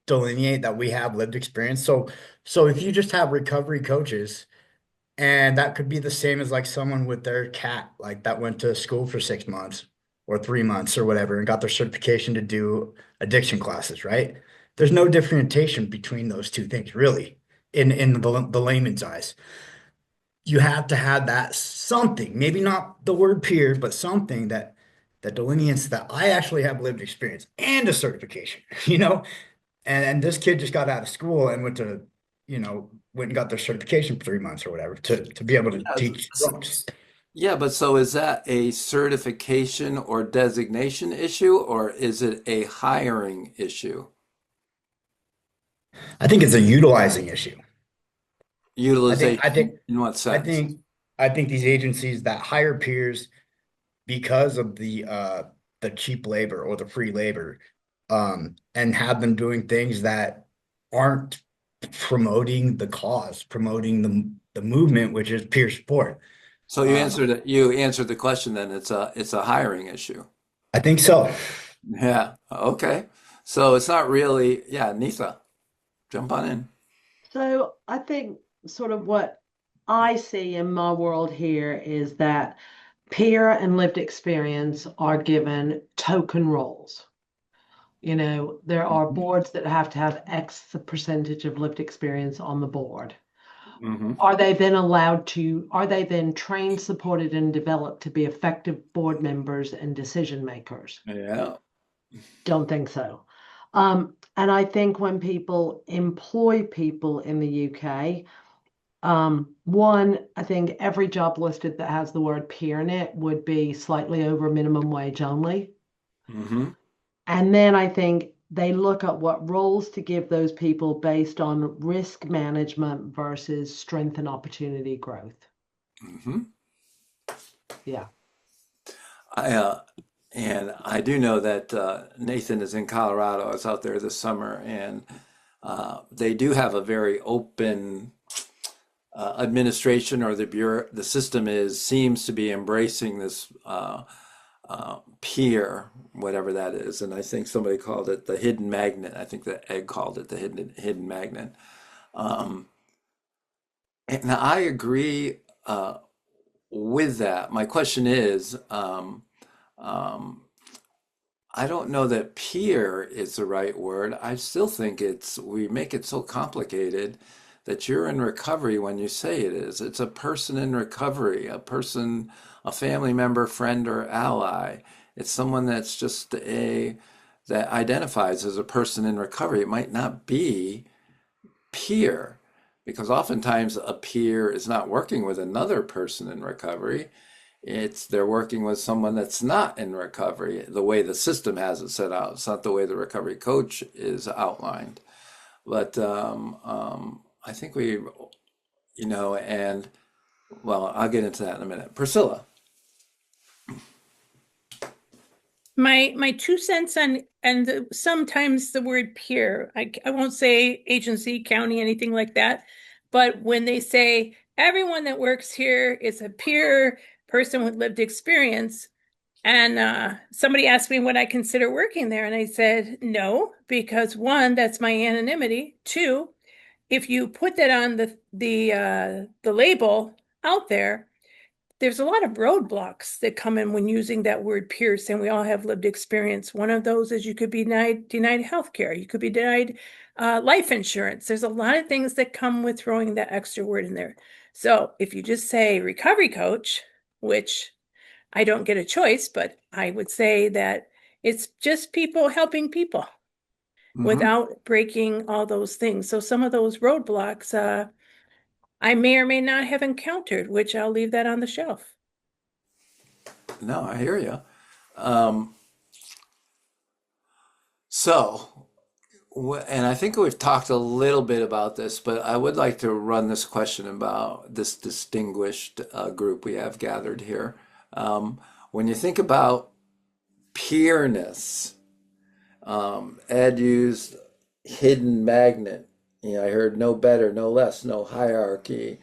[SPEAKER 12] delineate that we have lived experience. So if you just have recovery coaches, and that could be the same as like someone with their cat, like that went to school for 6 months or 3 months or whatever and got their certification to do addiction classes, right? There's no differentiation between those two things, really, in the layman's eyes. You have to have that something, maybe not the word peer, but something that delineates that I actually have lived experience and a certification, And this kid just got out of school and went and got their certification for 3 months or whatever to be able to
[SPEAKER 1] yeah,
[SPEAKER 12] teach drums.
[SPEAKER 1] yeah, but so is that a certification or designation issue, or is it a hiring issue?
[SPEAKER 12] I think it's a utilizing issue. I think I
[SPEAKER 1] Utilization
[SPEAKER 12] think
[SPEAKER 1] in what
[SPEAKER 12] I
[SPEAKER 1] sense?
[SPEAKER 12] think I think these agencies that hire peers because of the cheap labor or the free labor, and have them doing things that aren't promoting the cause, promoting the movement, which is peer support.
[SPEAKER 1] So
[SPEAKER 12] Um,
[SPEAKER 1] you answered the question then it's a hiring issue.
[SPEAKER 12] I think so.
[SPEAKER 1] Yeah. Okay. So it's not really, yeah, Nitha, jump on in.
[SPEAKER 10] So I think sort of what I see in my world here is that peer and lived experience are given token roles. You know, there are
[SPEAKER 1] Mhm.
[SPEAKER 10] boards that have to have X percentage of lived experience on the board.
[SPEAKER 1] Hmm.
[SPEAKER 10] Are they then are they then trained, supported, and developed to be effective board members and decision makers?
[SPEAKER 1] Yeah.
[SPEAKER 10] Don't think so. And I think when people employ people in the UK, one, I think every job listed that has the word peer in it would be slightly over minimum wage only.
[SPEAKER 1] Hmm.
[SPEAKER 10] And then I think they look at what roles to give those people based on risk management versus strength and opportunity growth.
[SPEAKER 1] Hmm.
[SPEAKER 10] Yeah.
[SPEAKER 1] I and I do know that Nathan is in Colorado. I was out there this summer, and they do have a very open administration, or the bureau. The system seems to be embracing this peer, whatever that is, and I think somebody called it the hidden magnet. I think that Egg called it the hidden magnet. Um, and I agree with that. My question is. Um, I don't know that peer is the right word. I still think we make it so complicated that you're in recovery when you say it is. It's a person in recovery, a family member, friend, or ally. It's someone that's just that identifies as a person in recovery. It might not be peer, because oftentimes a peer is not working with another person in recovery. They're working with someone that's not in recovery, the way the system has it set out. It's not the way the recovery coach is outlined. But I think and well, I'll get into that in a minute. Priscilla.
[SPEAKER 3] My 2 cents on and sometimes the word peer. I won't say agency, county, anything like that. But when they say everyone that works here is a peer person with lived experience, and somebody asked me what I consider working there, and I said no, because one, that's my anonymity. Two, if you put that on the label out there, there's a lot of roadblocks that come in when using that word peer, and we all have lived experience. One of those is you could be denied health care. You could be denied life insurance. There's a lot of things that come with throwing that extra word in there. So if you just say recovery coach, which I don't get a choice, but I would say that it's just people helping people
[SPEAKER 1] Hmm.
[SPEAKER 3] without breaking all those things. So some of those roadblocks I may or may not have encountered, which I'll leave that on the shelf.
[SPEAKER 1] No, I hear you. Um, so, and I think we've talked a little bit about this, but I would like to run this question about this distinguished group we have gathered here. When you think about peerness, Ed used hidden magnet. I heard no better, no less, no hierarchy,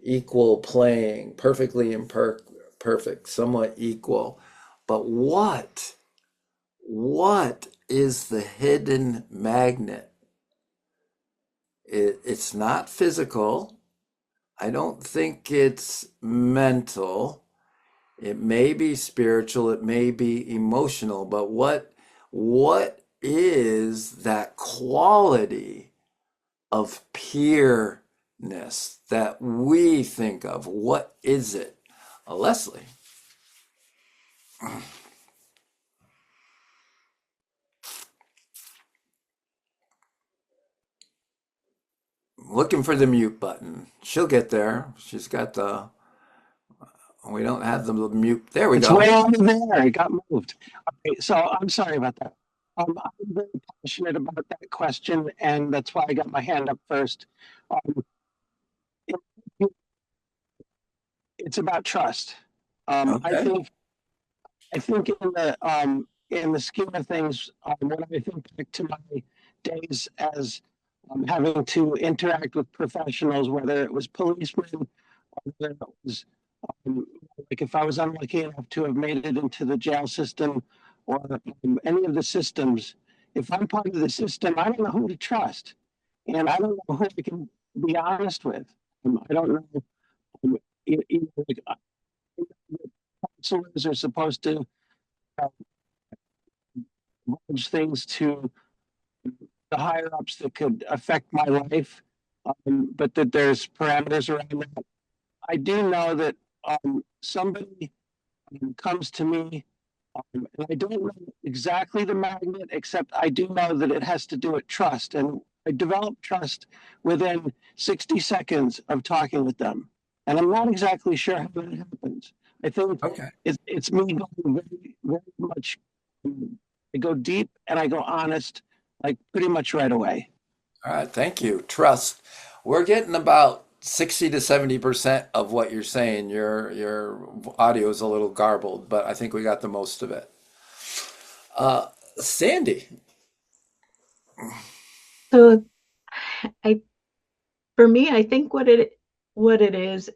[SPEAKER 1] equal playing, perfectly imperfect, somewhat equal. But what is the hidden magnet? It's not physical. I don't think it's mental. It may be spiritual, it may be emotional, but what is that quality of peerness that we think of? What is it? Leslie. Looking for the mute button. She'll get there. She's got we don't have the mute. There we
[SPEAKER 4] It's way
[SPEAKER 1] go.
[SPEAKER 4] over there. It got moved. Okay, so I'm sorry about that. I'm very passionate about that question, and that's why I got my hand up first. Um, it- it's about trust. Um, I
[SPEAKER 1] Okay.
[SPEAKER 4] think I think in the scheme of things, when I think back to my days as having to interact with professionals, whether it was policemen, whether it was um, like if I was unlucky enough to have made it into the jail system or any of the systems, if I'm part of the system, I don't know who to trust, and I don't know who I can be honest with. I don't know. Like, counselors are supposed to uh, divulge things to the higher ups that could affect my life, but that there's parameters around that. I do know that somebody comes to me, and I don't know exactly the magnet, except I do know that it has to do with trust. And I develop trust within 60 seconds of talking with them. And I'm not exactly sure how that happens. I think
[SPEAKER 1] Okay.
[SPEAKER 4] it's me going very, very much, I go deep and I go honest, like pretty much right away.
[SPEAKER 1] All right, thank you. Trust. We're getting about 60 to 70% of what you're saying. Your audio is a little garbled, but I think we got the most of it. Sandy.
[SPEAKER 6] So I for me, I think what it is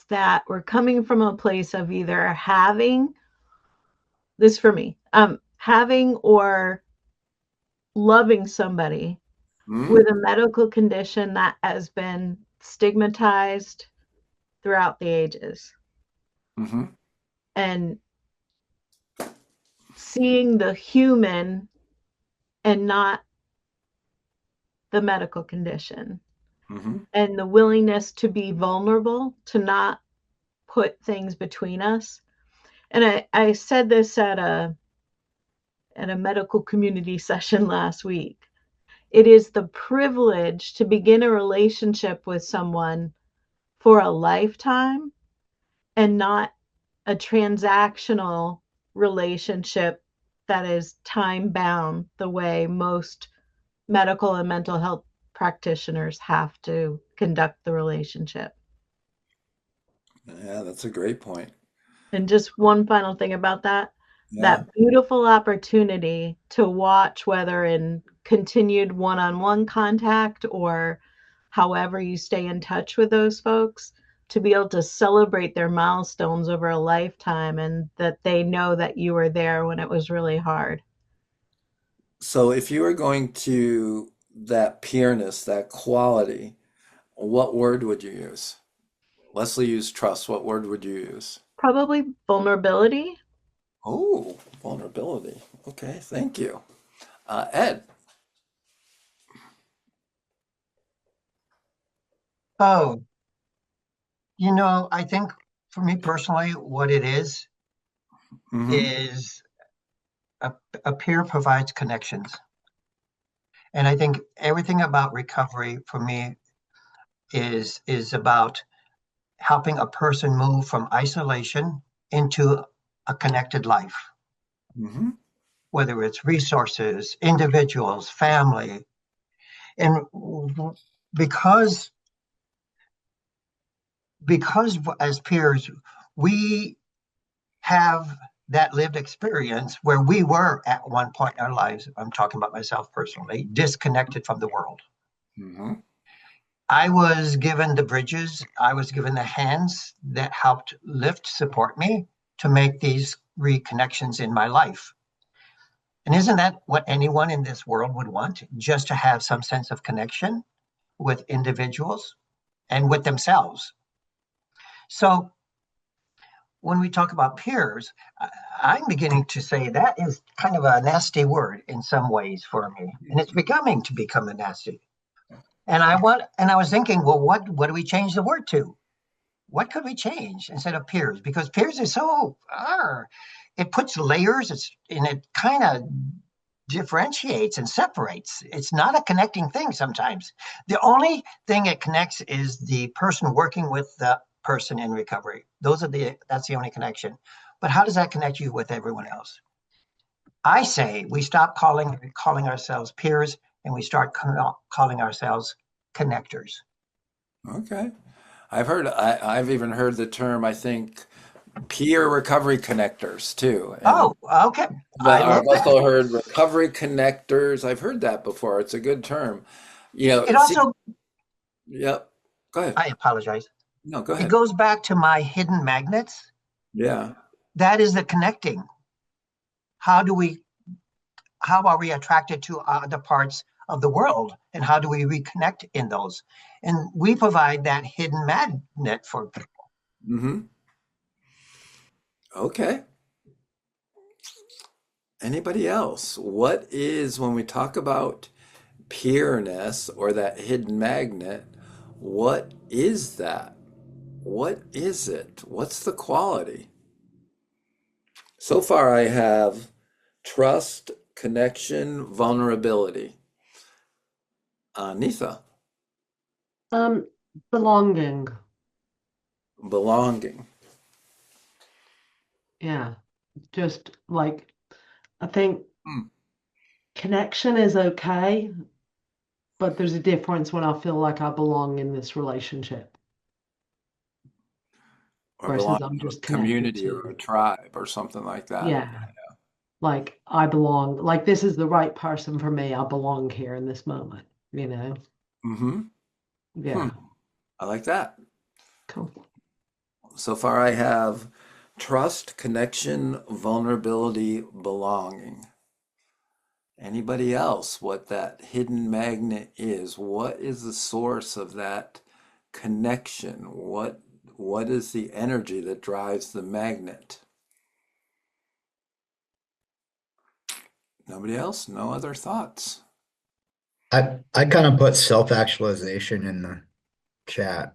[SPEAKER 6] that we're coming from a place of either having this for me, having or loving somebody
[SPEAKER 1] Hmm?
[SPEAKER 6] with a medical condition that has been stigmatized throughout the ages,
[SPEAKER 1] Mm-hmm.
[SPEAKER 6] and seeing the human and not the medical condition,
[SPEAKER 1] Mm-hmm.
[SPEAKER 6] and the willingness to be vulnerable, to not put things between us. And I said this at a medical community session last week. It is the privilege to begin a relationship with someone for a lifetime and not a transactional relationship that is time bound the way most medical and mental health practitioners have to conduct the relationship.
[SPEAKER 1] Yeah, that's a great point.
[SPEAKER 6] And just one final thing about that,
[SPEAKER 1] Yeah.
[SPEAKER 6] that beautiful opportunity to watch, whether in continued one-on-one contact or however you stay in touch with those folks, to be able to celebrate their milestones over a lifetime and that they know that you were there when it was really hard.
[SPEAKER 1] So if you were going to that pureness, that quality, what word would you use? Leslie used trust. What word would you use?
[SPEAKER 6] Probably vulnerability.
[SPEAKER 1] Oh, vulnerability. Okay, thank you. Ed.
[SPEAKER 5] Oh, I think for me personally, what it
[SPEAKER 1] Mm-hmm.
[SPEAKER 5] is a, a peer provides connections. And I think everything about recovery for me is about helping a person move from isolation into a connected life,
[SPEAKER 1] Mm-hmm.
[SPEAKER 5] whether it's resources, individuals, family. And because because as peers, we have that lived experience where we were at one point in our lives, I'm talking about myself personally, disconnected from the world.
[SPEAKER 1] Mm-hmm.
[SPEAKER 5] I was given the bridges, I was given the hands that helped lift, support me to make these reconnections in my life. And isn't that what anyone in this world would want? Just to have some sense of connection with individuals and with themselves. So when we talk about peers, I'm beginning to say that is kind of a nasty word in some ways for me. And it's becoming to become a nasty. And I was thinking, well, what do we change the word to? What could we change instead of peers? Because peers is so it puts layers, and it kind of differentiates and separates. It's not a connecting thing sometimes. The only thing it connects is the person working with the person in recovery. That's the only connection. But how does that connect you with everyone else? I say we stop calling ourselves peers and we start calling ourselves connectors.
[SPEAKER 1] Okay. I've even heard the term, I think, peer recovery connectors too. And
[SPEAKER 5] Oh, okay. I
[SPEAKER 1] but
[SPEAKER 5] love
[SPEAKER 1] I've
[SPEAKER 5] that.
[SPEAKER 1] also heard recovery connectors. I've heard that before. It's a good term.
[SPEAKER 5] It
[SPEAKER 1] See,
[SPEAKER 5] also,
[SPEAKER 1] yep. Go ahead.
[SPEAKER 5] I apologize.
[SPEAKER 1] No, go
[SPEAKER 5] It
[SPEAKER 1] ahead.
[SPEAKER 5] goes back to my hidden magnets.
[SPEAKER 1] Yeah.
[SPEAKER 5] That is the connecting. How do we how are we attracted to other parts of the world, and how do we reconnect in those? And we provide that hidden magnet for people.
[SPEAKER 1] Mm-hmm. Okay. Anybody else? What is, when we talk about pureness or that hidden magnet, what is that? What is it? What's the quality? So far, I have trust, connection, vulnerability. Nitha,
[SPEAKER 10] Um, Belonging.
[SPEAKER 1] belonging.
[SPEAKER 10] Yeah. Just like, I think
[SPEAKER 1] Hmm.
[SPEAKER 10] connection is okay, but there's a difference when I feel like I belong in this relationship
[SPEAKER 1] Or
[SPEAKER 10] versus
[SPEAKER 1] belonging
[SPEAKER 10] I'm
[SPEAKER 1] to a
[SPEAKER 10] just connected
[SPEAKER 1] community or
[SPEAKER 10] to.
[SPEAKER 1] a tribe or something like that.
[SPEAKER 10] Yeah. Like I belong, like this is the right person for me. I belong here in this moment, you know?
[SPEAKER 1] Mm-hmm. Hmm.
[SPEAKER 10] Yeah.
[SPEAKER 1] I like that.
[SPEAKER 10] Cool.
[SPEAKER 1] So far, I have trust, connection, vulnerability, belonging. Anybody else, what that hidden magnet is? What is the source of that connection? What is the energy that drives the magnet? Nobody else? No other thoughts?
[SPEAKER 12] I kind of put self-actualization in the chat.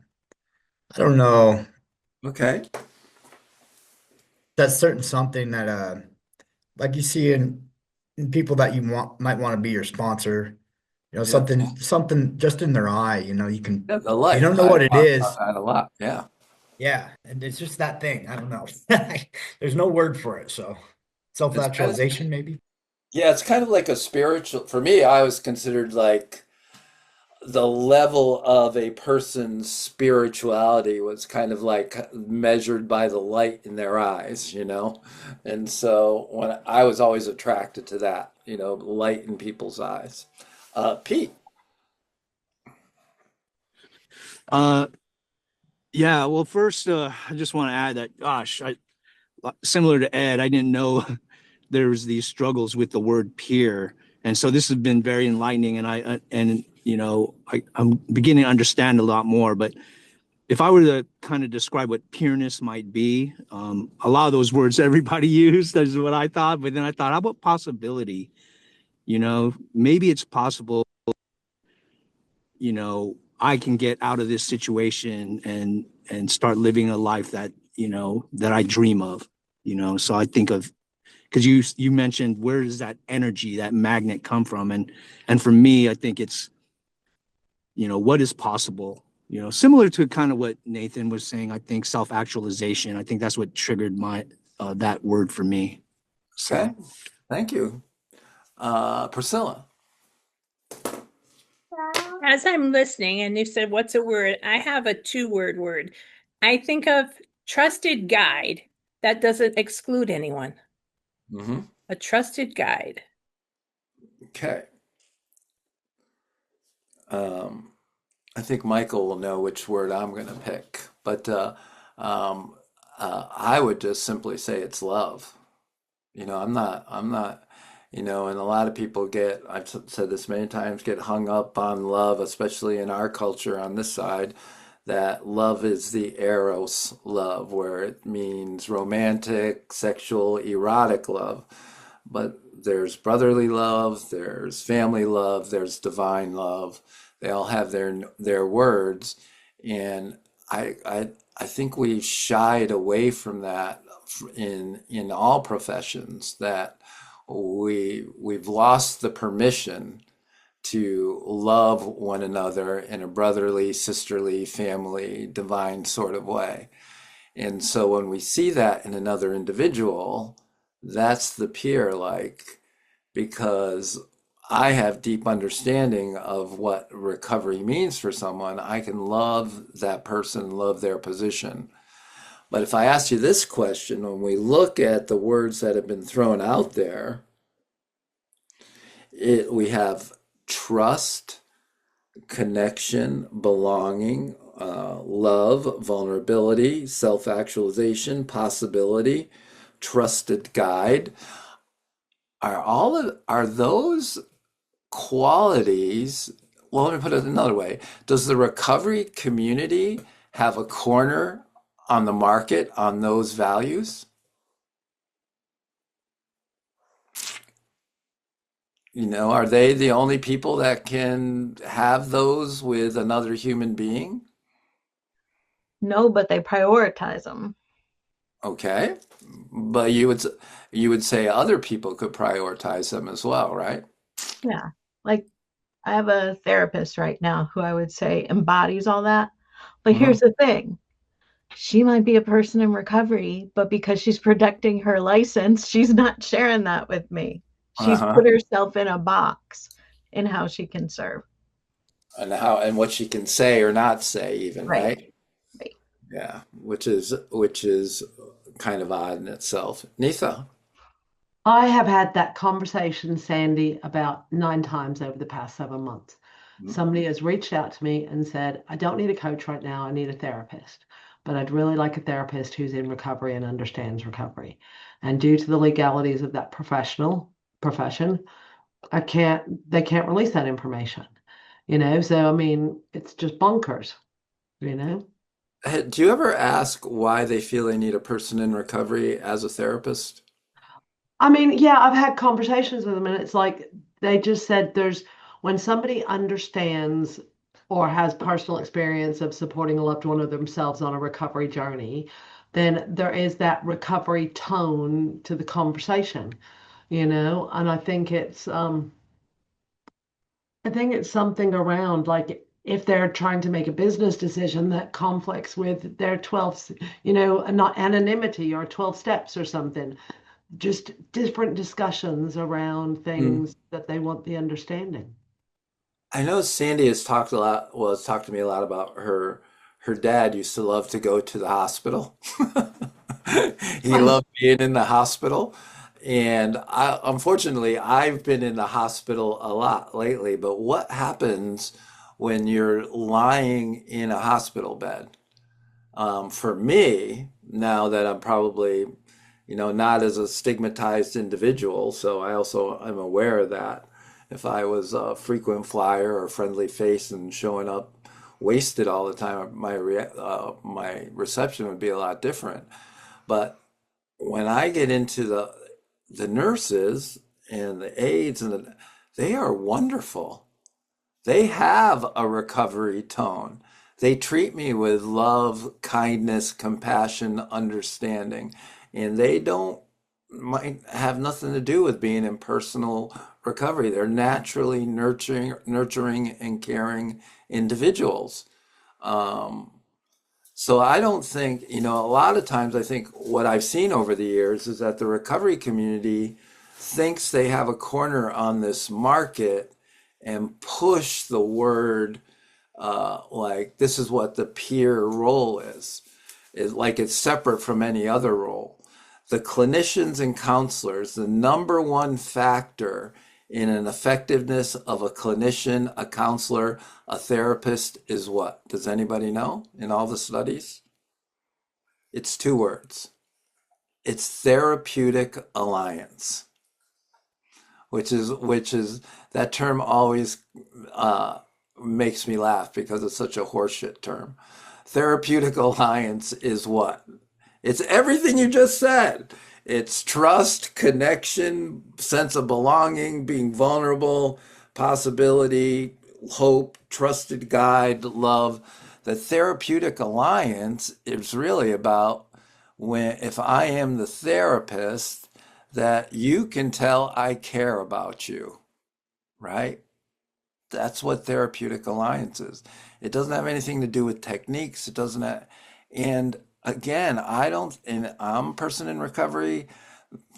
[SPEAKER 12] I don't know.
[SPEAKER 1] Okay.
[SPEAKER 12] That's certain something that like you see in people that you might want to be your sponsor,
[SPEAKER 1] Yep.
[SPEAKER 12] something just in their eye,
[SPEAKER 1] Yeah, the
[SPEAKER 12] you
[SPEAKER 1] light.
[SPEAKER 12] don't know
[SPEAKER 1] I
[SPEAKER 12] what it
[SPEAKER 1] talk about
[SPEAKER 12] is.
[SPEAKER 1] that a lot. Yeah.
[SPEAKER 12] Yeah, and it's just that thing. I don't know. There's no word for it, so
[SPEAKER 1] It's kind of,
[SPEAKER 12] self-actualization maybe.
[SPEAKER 1] yeah, it's kind of like a spiritual, for me, I was considered like the level of a person's spirituality was kind of like measured by the light in their eyes, you know? And so when I was always attracted to that, light in people's eyes. Pete.
[SPEAKER 2] Uh, yeah. Well, first, I just want to add that, gosh, similar to Ed, I didn't know there was these struggles with the word peer, and so this has been very enlightening. And I'm beginning to understand a lot more. But if I were to kind of describe what peerness might be, a lot of those words everybody used is what I thought. But then I thought, how about possibility? Maybe it's possible, I can get out of this situation and start living a life that, that I dream of, So I think of, because you mentioned, where does that energy, that magnet come from? And for me, I think it's, what is possible, similar to kind of what Nathan was saying. I think self-actualization, I think that's what triggered my that word for me. So
[SPEAKER 1] Okay. Thank you. Priscilla.
[SPEAKER 3] As I'm listening, and you said, what's a word? I have a two-word word. I think of trusted guide. That doesn't exclude anyone.
[SPEAKER 1] Hmm.
[SPEAKER 3] A trusted guide.
[SPEAKER 1] Okay. Um, I think Michael will know which word I'm going to pick, but um, I would just simply say it's love. I'm not, and a lot of people I've said this many times, get hung up on love, especially in our culture on this side, that love is the eros love, where it means romantic, sexual, erotic love. But there's brotherly love, there's family love, there's divine love. They all have their words, and I think we shied away from that in all professions, that we've lost the permission to love one another in a brotherly, sisterly, family, divine sort of way. And so when we see that in another individual, that's the peer like, because I have deep understanding of what recovery means for someone. I can love that person, love their position. But if I ask you this question, when we look at the words that have been thrown out there, we have trust, connection, belonging, love, vulnerability, self-actualization, possibility, trusted guide. are those qualities, well, let me put it another way. Does the recovery community have a corner on the market on those values? Are they the only people that can have those with another human being?
[SPEAKER 6] No, but they prioritize them.
[SPEAKER 1] Okay. But you would say other people could prioritize them as well, right?
[SPEAKER 6] Yeah. Like I have a therapist right now who I would say embodies all that. But
[SPEAKER 1] Hmm.
[SPEAKER 6] here's the thing. She might be a person in recovery, but because she's protecting her license, she's not sharing that with me. She's
[SPEAKER 1] Uh-huh.
[SPEAKER 6] put herself in a box in how she can serve.
[SPEAKER 1] And what she can say or not say even,
[SPEAKER 6] Right.
[SPEAKER 1] right?
[SPEAKER 6] Right.
[SPEAKER 1] Yeah, which is kind of odd in itself. Nitha.
[SPEAKER 10] I have had that conversation, Sandy, about 9 times over the past 7 months. Somebody has reached out to me and said, I don't need a coach right now, I need a therapist. But I'd really like a therapist who's in recovery and understands recovery. And due to the legalities of that profession, they can't release that information. So I mean, it's just bonkers, you know?
[SPEAKER 1] Do you ever ask why they feel they need a person in recovery as a therapist?
[SPEAKER 10] I mean, yeah, I've had conversations with them, and it's like they just said when somebody understands or has personal experience of supporting a loved one or themselves on a recovery journey, then there is that recovery tone to the conversation. And I think it's something around like if they're trying to make a business decision that conflicts with their 12, not anonymity or 12 steps or something, just different discussions around
[SPEAKER 1] Mm.
[SPEAKER 10] things that they want the understanding.
[SPEAKER 1] I know Sandy has talked a lot, well, has talked to me a lot about her dad used to love to go to the hospital. He loved being in the hospital. And unfortunately, I've been in the hospital a lot lately. But what happens when you're lying in a hospital bed? For me, now that I'm probably, not as a stigmatized individual, so I also am aware of that. If I was a frequent flyer or friendly face and showing up wasted all the time, my reception would be a lot different. But when I get into the nurses and the aides they are wonderful. They have a recovery tone. They treat me with love, kindness, compassion, understanding, and they don't might have nothing to do with being in personal recovery. They're naturally nurturing and caring individuals. Um, so I don't think, a lot of times I think what I've seen over the years is that the recovery community thinks they have a corner on this market and push the word like this is what the peer role is like it's separate from any other role. The clinicians and counselors, the number one factor in an effectiveness of a clinician, a counselor, a therapist is what? Does anybody know in all the studies? It's two words. It's therapeutic alliance, which is that term always uh, makes me laugh because it's such a horseshit term. Therapeutic alliance is what? It's everything you just said. It's trust, connection, sense of belonging, being vulnerable, possibility, hope, trusted guide, love. The therapeutic alliance is really about when if I am the therapist, that you can tell I care about you, right? That's what therapeutic alliance is. It doesn't have anything to do with techniques. It doesn't have, and again, I don't, and I'm a person in recovery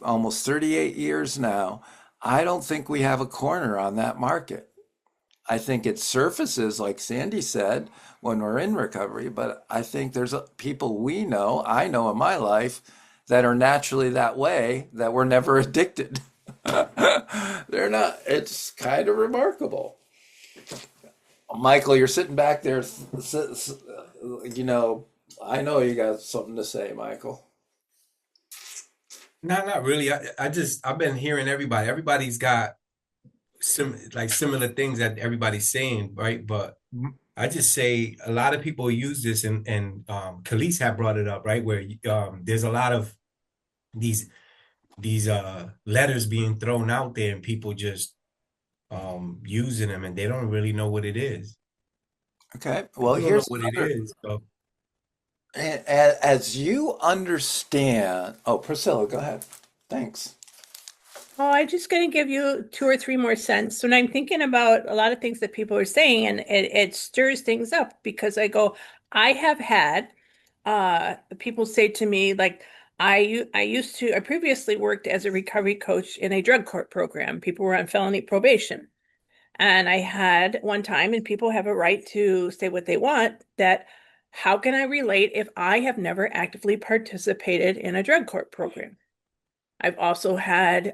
[SPEAKER 1] almost 38 years now. I don't think we have a corner on that market. I think it surfaces, like Sandy said, when we're in recovery, but I think there's people I know in my life that are naturally that way that were never addicted. They're not, it's kind of remarkable. Michael, you're sitting back there, you know, I know you got something to say, Michael.
[SPEAKER 8] Not really. I've been hearing everybody. Everybody's got similar things that everybody's saying, right? But
[SPEAKER 1] Mhm.
[SPEAKER 8] I just say a lot of people use this, and Khalees had brought it up, right? Where there's a lot of these letters being thrown out there, and people just using them, and they don't really know what it is.
[SPEAKER 1] Okay, well,
[SPEAKER 8] People don't know
[SPEAKER 1] here's
[SPEAKER 8] what it
[SPEAKER 1] another.
[SPEAKER 8] is. So
[SPEAKER 1] As you understand, oh, Priscilla, go ahead. Thanks.
[SPEAKER 3] Oh, I'm just going to give you two or three more cents. When I'm thinking about a lot of things that people are saying, and it stirs things up because I go, I have had people say to me, like, I previously worked as a recovery coach in a drug court program. People were on felony probation. And I had one time, and people have a right to say what they want, that how can I relate if I have never actively participated in a drug court program? I've also had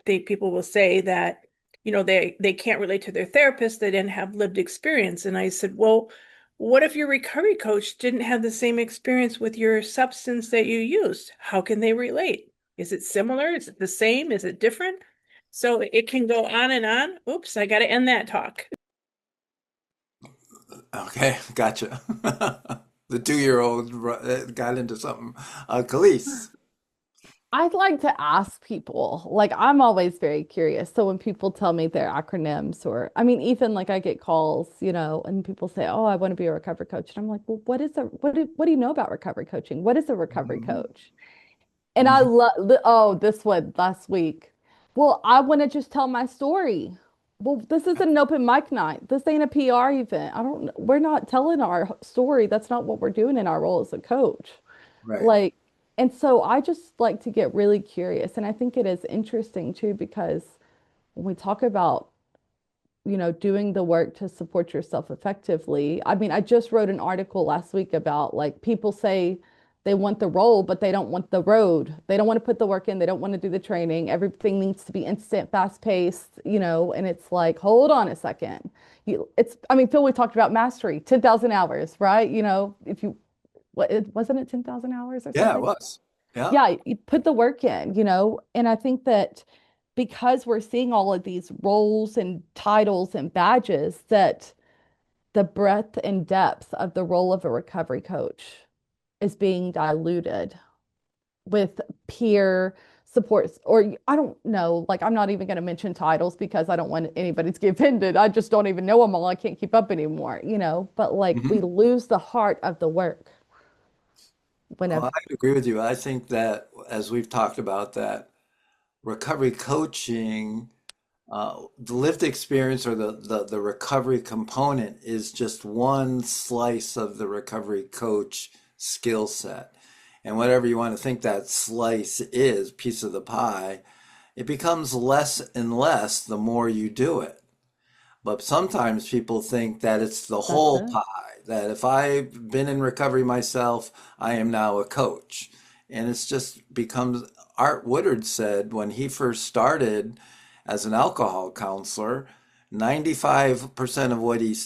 [SPEAKER 3] people will say that, they can't relate to their therapist, they didn't have lived experience. And I said, well, what if your recovery coach didn't have the same experience with your substance that you used? How can they relate? Is it similar? Is it the same? Is it different? So it can go on and on. Oops, I got to end that talk.
[SPEAKER 1] Okay, gotcha. The 2-year-old got into something. Khalees.
[SPEAKER 11] I'd like to ask people, like, I'm always very curious. So when people tell me their acronyms, or I mean, even like I get calls, and people say, "Oh, I want to be a recovery coach." And I'm like, "Well, what do you know about recovery coaching? What is a recovery
[SPEAKER 1] Mhm.
[SPEAKER 11] coach?" And I
[SPEAKER 1] Mhm.
[SPEAKER 11] love oh, this one last week. Well, I want to just tell my story. Well, this isn't an open mic night. This ain't a PR event. We're not telling our story. That's not what we're doing in our role as a coach.
[SPEAKER 1] Right.
[SPEAKER 11] Like, and so I just like to get really curious. And I think it is interesting too, because when we talk about, doing the work to support yourself effectively. I mean, I just wrote an article last week about like people say they want the role, but they don't want the road. They don't want to put the work in. They don't want to do the training. Everything needs to be instant, fast paced, and it's like, hold on a second. I mean, Phil, we talked about mastery, 10,000 hours, right? If you, wasn't it 10,000 hours or
[SPEAKER 1] Yeah, it
[SPEAKER 11] something?
[SPEAKER 1] was. Yeah.
[SPEAKER 11] Yeah, you put the work in, and I think that because we're seeing all of these roles and titles and badges, that the breadth and depth of the role of a recovery coach is being diluted with peer supports, or I don't know, like I'm not even going to mention titles because I don't want anybody to get offended. I just don't even know them all. I can't keep up anymore, but like we
[SPEAKER 1] Mhm.
[SPEAKER 11] lose the heart of the work
[SPEAKER 1] Well,
[SPEAKER 11] whenever.
[SPEAKER 1] I agree with you. I think that as we've talked about that recovery coaching, the lived experience or the recovery component is just one slice of the recovery coach skill set. And whatever you want to think that slice is, piece of the pie, it becomes less and less the more you do it. But sometimes people think that it's the
[SPEAKER 11] That's
[SPEAKER 1] whole
[SPEAKER 11] it.
[SPEAKER 1] pie, that if I've been in recovery myself, I am now a coach. And it's just becomes, Art Woodard said when he first started as an alcohol counselor, 95% of what he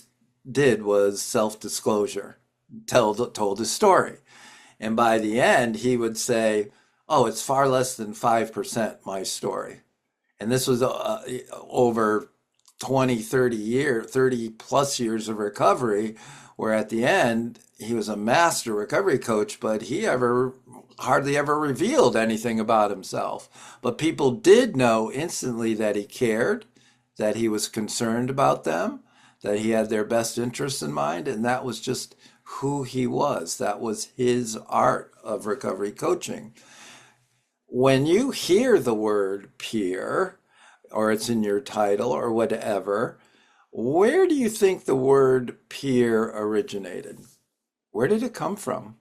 [SPEAKER 1] did was self-disclosure, told his story. And by the end, he would say, oh, it's far less than 5% my story. And this was over 20, 30 plus years of recovery, where at the end he was a master recovery coach, but he ever hardly ever revealed anything about himself. But people did know instantly that he cared, that he was concerned about them, that he had their best interests in mind, and that was just who he was. That was his art of recovery coaching. When you hear the word peer, or it's in your title or whatever, where do you think the word peer originated? Where did it come from?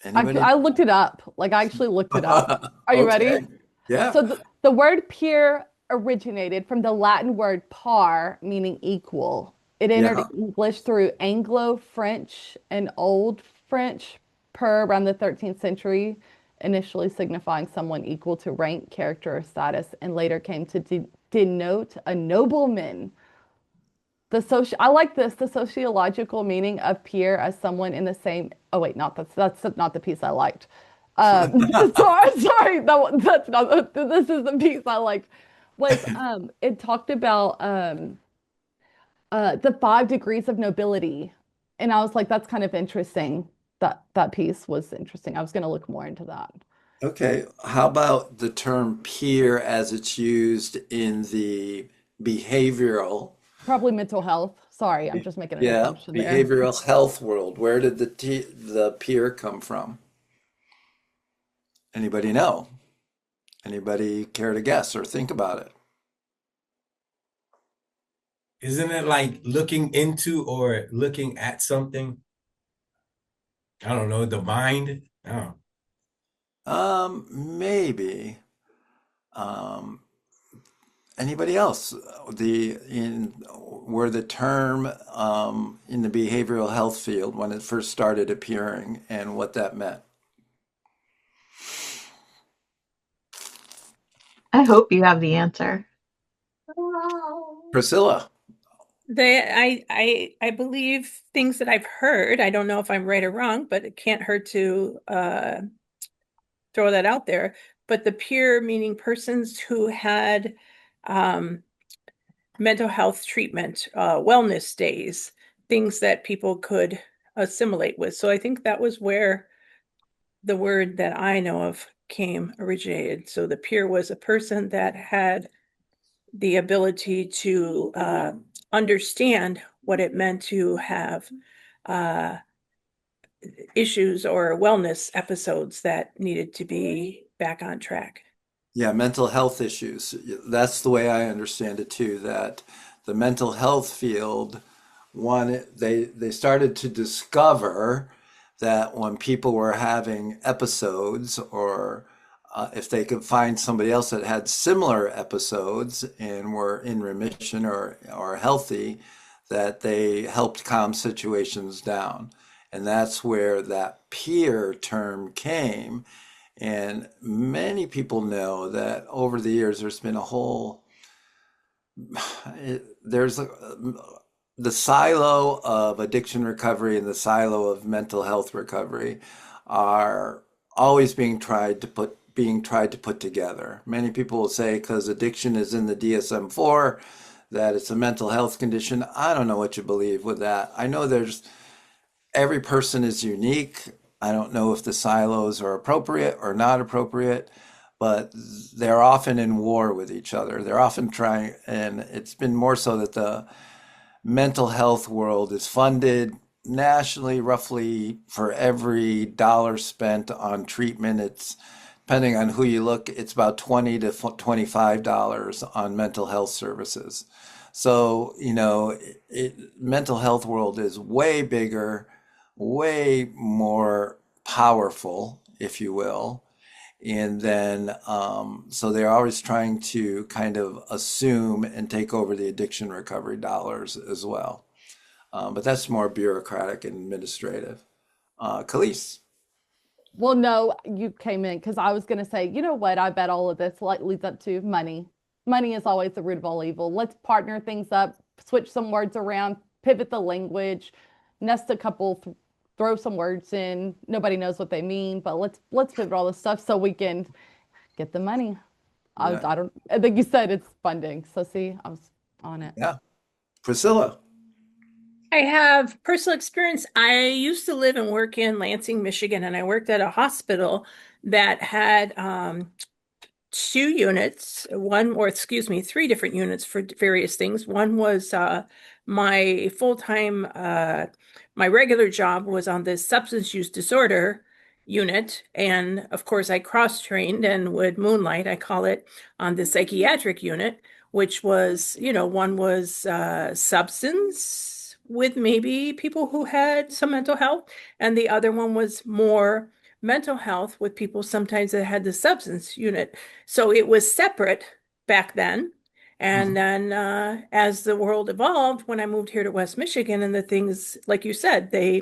[SPEAKER 1] Anybody?
[SPEAKER 11] I looked it up. Like I actually looked it up. Are you
[SPEAKER 1] Okay.
[SPEAKER 11] ready?
[SPEAKER 1] Yeah.
[SPEAKER 11] So the word peer originated from the Latin word par, meaning equal. It entered
[SPEAKER 1] Yeah.
[SPEAKER 11] English through Anglo-French and Old French per around the 13th century, initially signifying someone equal to rank, character, or status, and later came to denote a nobleman. I like this, the sociological meaning of peer as someone in the same, oh wait, not that's not the piece I liked. Sorry, that's not, this is the piece I liked. Was it talked about the 5 degrees of nobility. And I was like, that's kind of interesting. That piece was interesting. I was going to look more into that.
[SPEAKER 1] Okay, how about the term peer as it's used in the behavioral,
[SPEAKER 11] Probably mental health. Sorry, I'm just making an
[SPEAKER 1] yeah,
[SPEAKER 11] assumption there.
[SPEAKER 1] behavioral health world? Where did the peer come from? Anybody know? Anybody care to guess or think about it?
[SPEAKER 8] Isn't it like looking into or looking at something? I don't know, the mind? Oh.
[SPEAKER 1] Maybe. Um, Anybody else? The in where the term in the behavioral health field when it first started appearing and what that meant.
[SPEAKER 6] I hope you have the answer.
[SPEAKER 1] Priscilla.
[SPEAKER 3] I believe things that I've heard. I don't know if I'm right or wrong, but it can't hurt to throw that out there. But the peer meaning persons who had um, mental health treatment, wellness days, things that people could assimilate with. So I think that was where the word that I know of originated. So the peer was a person that had the ability to understand what it meant to have uh, issues or wellness episodes that needed to be back on track.
[SPEAKER 1] Yeah, mental health issues. That's the way I understand it too, that the mental health field, one, they started to discover that when people were having episodes or if they could find somebody else that had similar episodes and were in remission or healthy, that they helped calm situations down. And that's where that peer term came. And many people know that over the years, there's been a whole, there's the silo of addiction recovery and the silo of mental health recovery are always being tried to put together. Many people will say because addiction is in the DSM-4 that it's a mental health condition. I don't know what you believe with that. I know there's every person is unique. I don't know if the silos are appropriate or not appropriate, but they're often in war with each other. They're often trying, and it's been more so that the mental health world is funded nationally, roughly for every dollar spent on treatment. It's depending on who you look, it's about 20 to $25 on mental health services. So, mental health world is way bigger, way more powerful, if you will. And then, so they're always trying to kind of assume and take over the addiction recovery dollars as well. But that's more bureaucratic and administrative. Khalees.
[SPEAKER 11] Well, no, you came in because I was going to say, you know what? I bet all of this leads up to money. Money is always the root of all evil. Let's partner things up, switch some words around, pivot the language, nest a couple, throw some words in. Nobody knows what they mean, but let's pivot all this stuff so we can get the money.
[SPEAKER 1] Yeah.
[SPEAKER 11] I think you said it's funding. So see, I was on it.
[SPEAKER 1] Yeah. Priscilla.
[SPEAKER 3] I have personal experience. I used to live and work in Lansing, Michigan, and I worked at a hospital that had 2 units, three different units for various things. One was my full-time, my regular job was on the substance use disorder unit. And of course, I cross-trained and would moonlight, I call it, on the psychiatric unit, which was, one was substance with maybe people who had some mental health, and the other one was more mental health with people sometimes that had the substance unit. So it was separate back then. And then as the world evolved, when I moved here to West Michigan and the things, like you said, they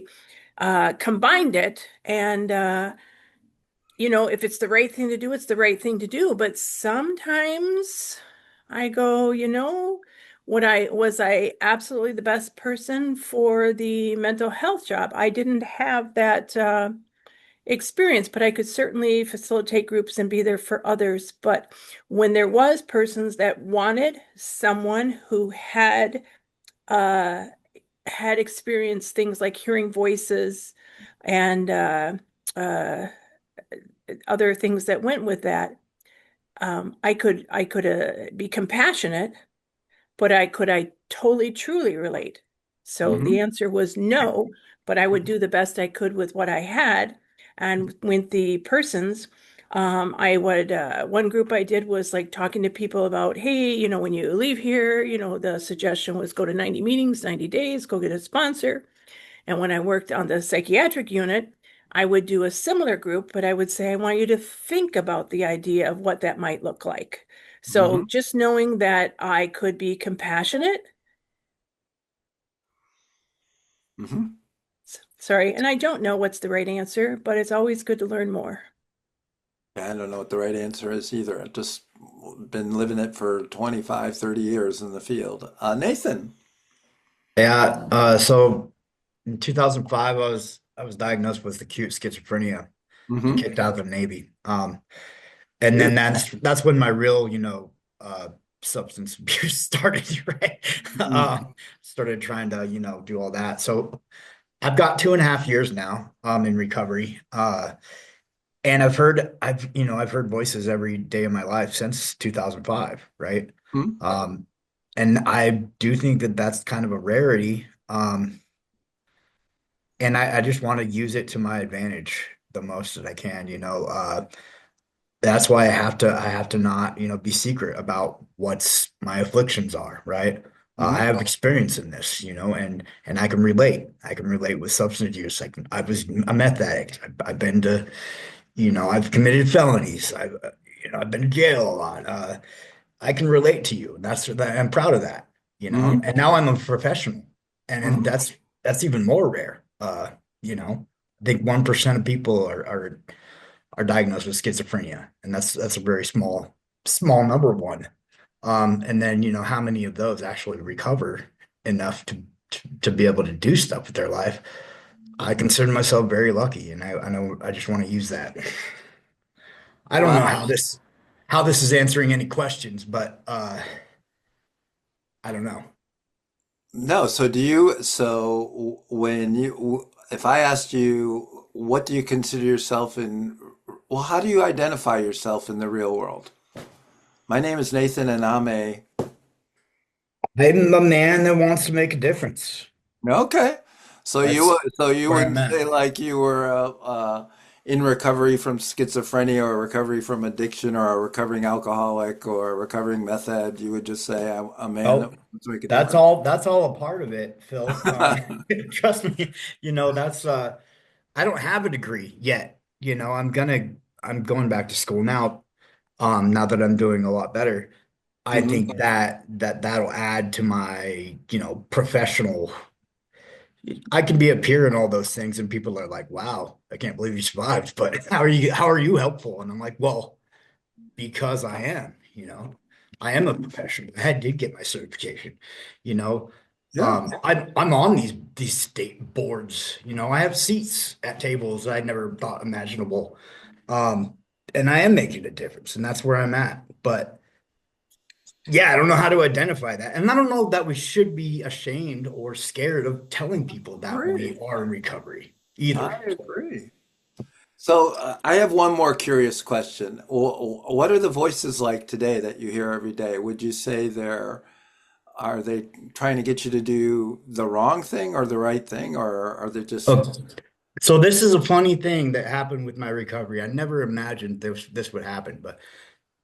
[SPEAKER 3] combined it. And, if it's the right thing to do, it's the right thing to do. But sometimes I go, I absolutely the best person for the mental health job? I didn't have that experience, but I could certainly facilitate groups and be there for others. But when there was persons that wanted someone who uh, had experienced things like hearing voices and uh, other things that went with that, I could be compassionate, but I totally truly relate. So the
[SPEAKER 1] Hmm.
[SPEAKER 3] answer was no, but I would do the best I could with what I had. And with the persons, I would, one group I did was like talking to people about, hey, when you leave here, the suggestion was go to 90 meetings, 90 days, go get a sponsor. And when I worked on the psychiatric unit, I would do a similar group, but I would say, I want you to think about the idea of what that might look like. So
[SPEAKER 1] Hmm.
[SPEAKER 3] just knowing that I could be compassionate,
[SPEAKER 1] Hmm.
[SPEAKER 3] sorry, and I don't know what's the right answer, but it's always good to learn more.
[SPEAKER 1] Yeah, I don't know what the right answer is either. I've just been living it for 25, 30 years in the field. Nathan.
[SPEAKER 12] Yeah, so in 2005, I was diagnosed with acute schizophrenia and
[SPEAKER 1] Hmm.
[SPEAKER 12] kicked out of the Navy. And then that's when my real, substance abuse started, right? Started trying to, do all that. So I've got 2.5 years now, in recovery. And I've heard voices every day of my life since 2005, right?
[SPEAKER 1] Hmm.
[SPEAKER 12] Um, and I do think that that's kind of a rarity. And I just want to use it to my advantage the most that I can, that's why I have to not, be secret about what's my afflictions are, right? I
[SPEAKER 1] Hmm.
[SPEAKER 12] have experience in this, and I can relate. I can relate with substance use. I was a meth addict. I've been to, I've committed felonies. I've been to jail a lot. I can relate to you. I'm proud of that,
[SPEAKER 1] Hmm.
[SPEAKER 12] And now I'm a professional, and
[SPEAKER 1] Hmm.
[SPEAKER 12] that's even more rare. I think 1% of people are diagnosed with schizophrenia, and that's a very small number one. And then how many of those actually recover enough to be able to do stuff with their life? I consider myself very lucky, and I know I just want to use that. I don't know
[SPEAKER 1] Wow.
[SPEAKER 12] how this is answering any questions, but I don't know.
[SPEAKER 1] No, so when if I asked you, what do you consider yourself in, well, how do you identify yourself in the real world? My name is Nathan and I'm a,
[SPEAKER 12] I'm a man that wants to make a difference.
[SPEAKER 1] okay.
[SPEAKER 12] That's
[SPEAKER 1] So you
[SPEAKER 12] where I'm
[SPEAKER 1] wouldn't say
[SPEAKER 12] at.
[SPEAKER 1] like you were in recovery from schizophrenia or recovery from addiction or a recovering alcoholic or a recovering meth head. You would just say I'm a man that
[SPEAKER 12] Oh,
[SPEAKER 1] wants to make a
[SPEAKER 12] that's
[SPEAKER 1] difference.
[SPEAKER 12] all. That's all a part of it, Phil. Trust me. That's I don't have a degree yet. I'm going back to school now. Now that I'm doing a lot better, I
[SPEAKER 1] Hmm.
[SPEAKER 12] think that'll add to my, professional. I can be a peer in all those things, and people are like, "Wow, I can't believe you survived." But how are you helpful? And I'm like, well, because I am, I am a professional. I did get my certification, you know.
[SPEAKER 1] Yeah,
[SPEAKER 12] I'm on these state boards, I have seats at tables I never thought imaginable. Um, and I am making a difference, and that's where I'm at. But yeah, I don't know how to identify that. And I don't know that we should be ashamed or scared of telling people
[SPEAKER 1] I
[SPEAKER 12] that we
[SPEAKER 1] agree.
[SPEAKER 12] are in recovery
[SPEAKER 1] I
[SPEAKER 12] either.
[SPEAKER 1] agree. So I have one more curious question. What are the voices like today that you hear every day? Would you say are they trying to get you to do the wrong thing or the right thing, or are they just,
[SPEAKER 12] Oh, so this is a funny thing that happened with my recovery. I never imagined this would happen, but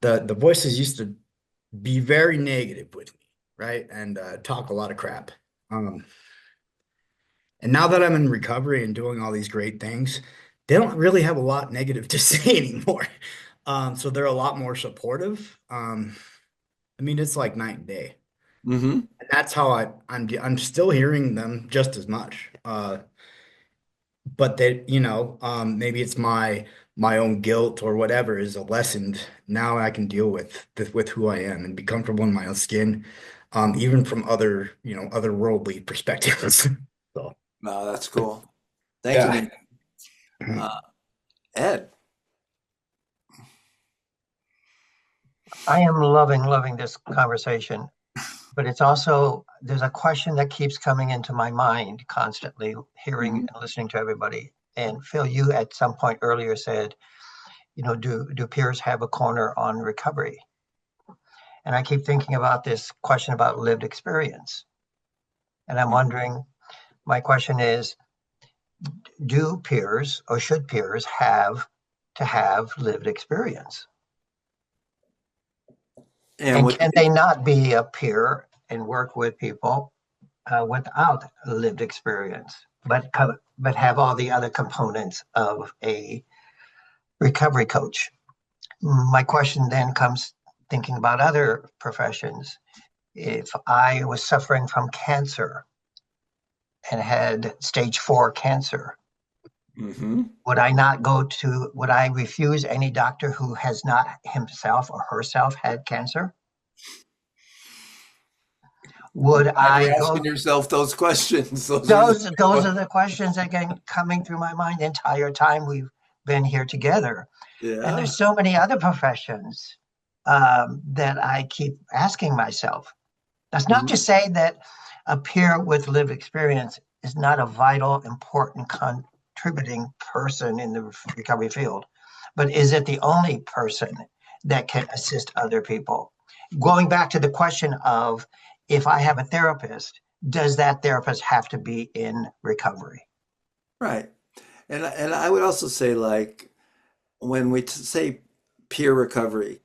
[SPEAKER 12] the voices used to be very negative with me, right? And talk a lot of crap. Um, and now that I'm in recovery and doing all these great things, they don't really have a lot negative to say anymore. So they're a lot more supportive. I mean, it's like night and day.
[SPEAKER 1] mm-hmm,
[SPEAKER 12] And that's how I'm still hearing them just as much. But that, maybe it's my own guilt or whatever is a lessened. Now I can deal with who I am and be comfortable in my own skin. even from other, otherworldly perspectives. So,
[SPEAKER 1] No, that's cool. Thank you,
[SPEAKER 12] yeah.
[SPEAKER 1] Nate. Ed.
[SPEAKER 5] I am loving this conversation, but it's also, there's a question that keeps coming into my mind constantly, hearing and listening to everybody. And Phil, you at some point earlier said, do peers have a corner on recovery? And I keep thinking about this question about lived experience. And I'm wondering, my question is, do peers or should peers have to have lived experience?
[SPEAKER 1] And
[SPEAKER 5] And
[SPEAKER 1] what
[SPEAKER 5] can they not be a peer and work with people without lived experience, but have all the other components of a recovery coach? My question then comes thinking about other professions. If I was suffering from cancer and had stage 4 cancer, would I refuse any doctor who has not himself or herself had cancer? Would I
[SPEAKER 1] You're
[SPEAKER 5] go?
[SPEAKER 1] asking yourself those questions.
[SPEAKER 5] Those are the questions that are coming through my mind the entire time we've been here together. And
[SPEAKER 1] Yeah.
[SPEAKER 5] there's so many other professions that I keep asking myself. That's not to say that a peer with lived experience is not a vital, important, contributing person in the recovery field, but is it the only person that can assist other people? Going back to the question of, if I have a therapist, does that therapist have to be in recovery?
[SPEAKER 1] Right. And I would also say, like, when we say peer recovery,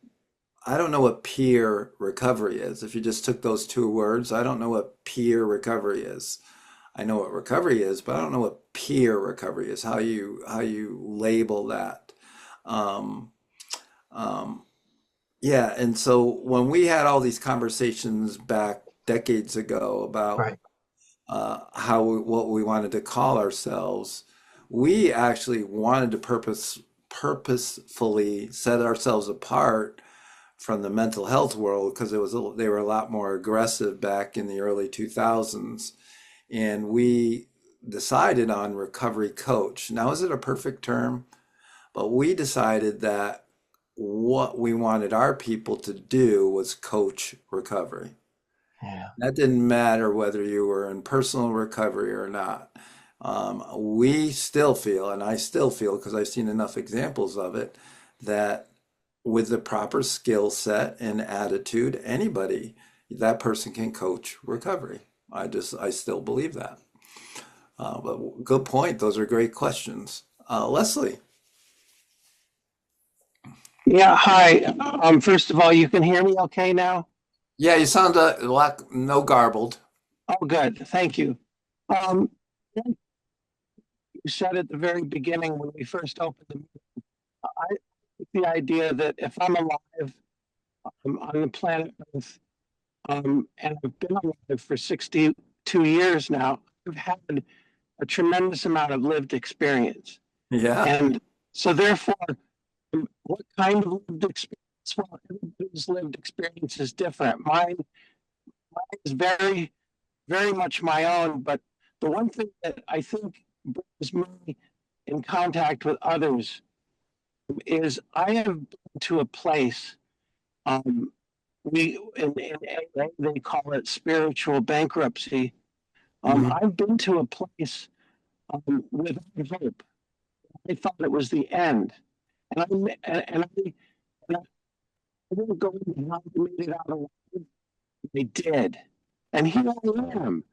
[SPEAKER 1] I don't know what peer recovery is. If you just took those two words, I don't know what peer recovery is. I know what recovery is, but I don't know what peer recovery is, how you label that. Um, um, yeah, and so when we had all these conversations back decades ago about
[SPEAKER 5] Right.
[SPEAKER 1] what we wanted to call ourselves, we actually wanted to purposefully set ourselves apart from the mental health world because they were a lot more aggressive back in the early 2000s, and we decided on recovery coach. Now, is it a perfect term? But we decided that what we wanted our people to do was coach recovery.
[SPEAKER 5] Yeah.
[SPEAKER 1] That didn't matter whether you were in personal recovery or not. We still feel, and I still feel, because I've seen enough examples of it, that with the proper skill set and attitude, that person can coach recovery. I still believe that. But good point. Those are great questions. Leslie.
[SPEAKER 4] Yeah, hi. First of all, you can hear me okay now?
[SPEAKER 1] Yeah, you sound no garbled.
[SPEAKER 4] Oh, good. Thank you. Um, you said at the very beginning when we first opened the meeting, I the idea that if I'm alive on the planet Earth, and I've been alive for 62 years now, I've had a tremendous amount of lived experience.
[SPEAKER 1] Yeah.
[SPEAKER 4] And so therefore, what kind of lived experience? Well, everybody's lived experience is different. Mine is very, very much my own, but the one thing that I think brings me in contact with others is I have been to a place, in AA, they call it spiritual bankruptcy.
[SPEAKER 1] Mhm.
[SPEAKER 4] I've been to a place without hope. I thought it was the end. And I didn't go into how I made it out alive. They did. And here I am.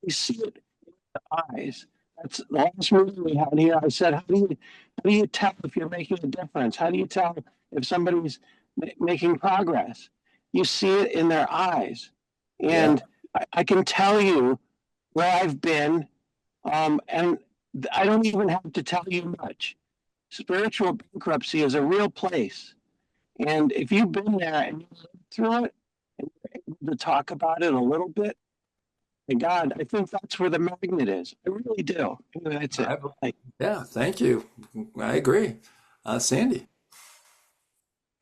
[SPEAKER 4] You see it in the eyes. That's the last meeting we had here. I said, how do you tell if you're making a difference? How do you tell if somebody's making progress? You see it in their eyes.
[SPEAKER 1] Yeah.
[SPEAKER 4] And I can tell you where I've been, and I don't even have to tell you much. Spiritual bankruptcy is a real place. And if you've been there and you lived through it and you're able to talk about it a little bit, my God, I think that's where the magnet is. I really do. Anyway, that's it.
[SPEAKER 1] I, yeah, thank you. I agree. Sandy.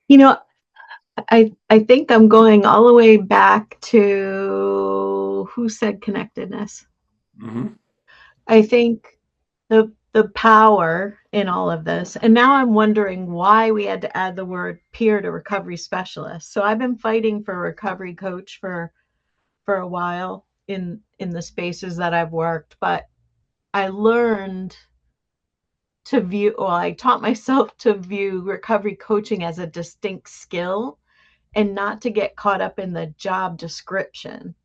[SPEAKER 6] You know, I think I'm going all the way back to who said connectedness?
[SPEAKER 1] Hmm.
[SPEAKER 6] I think the power in all of this. And now I'm wondering why we had to add the word peer to recovery specialist. So I've been fighting for a recovery coach for a while in the spaces that I've worked, but I learned to view, well, I taught myself to view recovery coaching as a distinct skill and not to get caught up in the job description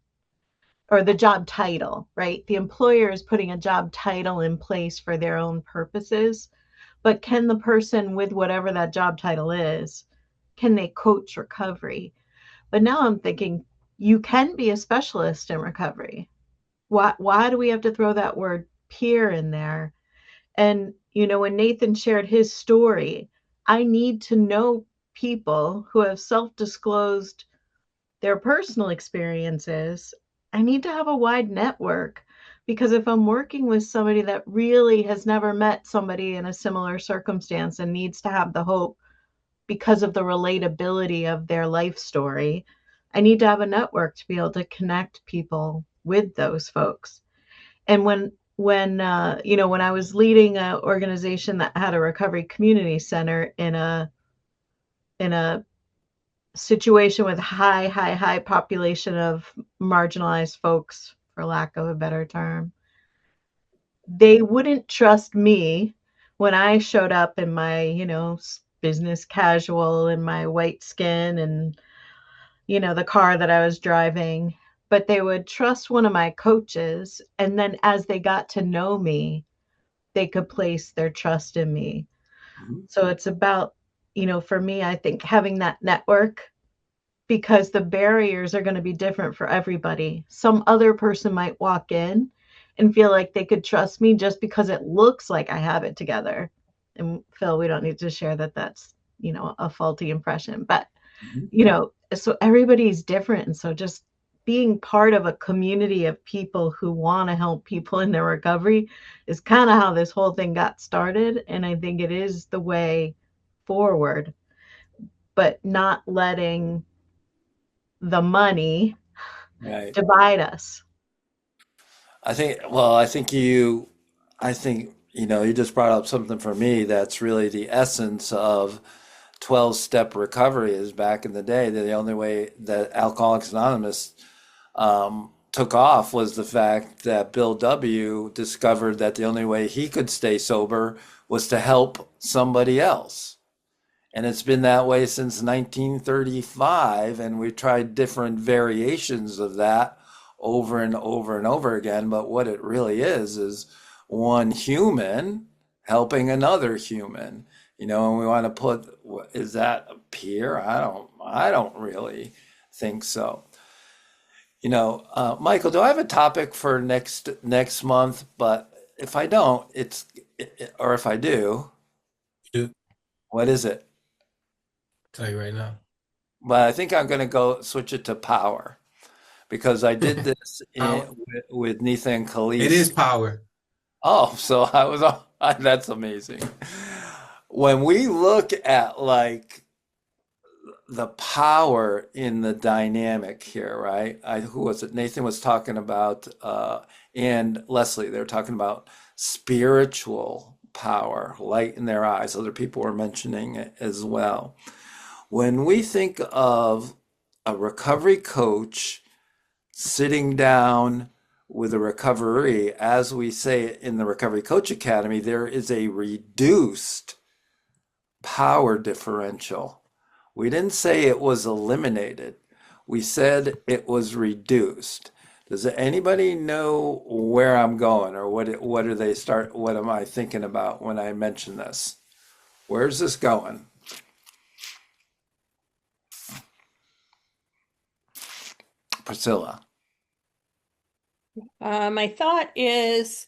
[SPEAKER 6] or the job title, right? The employer is putting a job title in place for their own purposes, but can the person with whatever that job title is, can they coach recovery? But now I'm thinking you can be a specialist in recovery. Why do we have to throw that word peer in there? And, when Nathan shared his story, I need to know people who have self disclosed their personal experiences. I need to have a wide network because if I'm working with somebody that really has never met somebody in a similar circumstance and needs to have the hope because of the relatability of their life story, I need to have a network to be able to connect people with those folks. And when I was leading an organization that had a recovery community center in a situation with high population of marginalized folks, for lack of a better term, they wouldn't trust me when I showed up in my, business casual and my white skin and, the car that I was driving, but they would trust one of my coaches. And then as they got to know me, they could place their trust in me. So it's about, for me, I think having that network because the barriers are going to be different for everybody. Some other person might walk in and feel like they could trust me just because it looks like I have it together. And Phil, we don't need to share that that's, a faulty impression, but, so everybody's different. And so just being part of a community of people who want to help people in their recovery is kind of how this whole thing got started. And I think it is the way forward, but not letting the money
[SPEAKER 1] Right.
[SPEAKER 6] divide us.
[SPEAKER 1] I think you just brought up something for me that's really the essence of 12-step recovery is back in the day. The only way that Alcoholics Anonymous took off was the fact that Bill W. discovered that the only way he could stay sober was to help somebody else. And it's been that way since 1935, and we've tried different variations of that over and over and over again. But what it really is one human helping another human. And we want to put, is that a peer? I don't really think so. Michael, do I have a topic for next month? But if I don't, or if I do,
[SPEAKER 8] Dude,
[SPEAKER 1] what is it?
[SPEAKER 8] tell you right now.
[SPEAKER 1] But I think I'm going to go switch it to power because I did this
[SPEAKER 8] Power.
[SPEAKER 1] with Nitha and
[SPEAKER 8] It is
[SPEAKER 1] Khalees.
[SPEAKER 8] power.
[SPEAKER 1] Oh, so that's amazing. When we look at like the power in the dynamic here, right? Who was it? Nathan was talking about, and Leslie, they were talking about spiritual power, light in their eyes. Other people were mentioning it as well. When we think of a recovery coach sitting down with a recovery, as we say in the Recovery Coach Academy, there is a reduced power differential. We didn't say it was eliminated. We said it was reduced. Does anybody know where I'm going or what am I thinking about when I mention this? Where's this going? Priscilla.
[SPEAKER 3] My thought is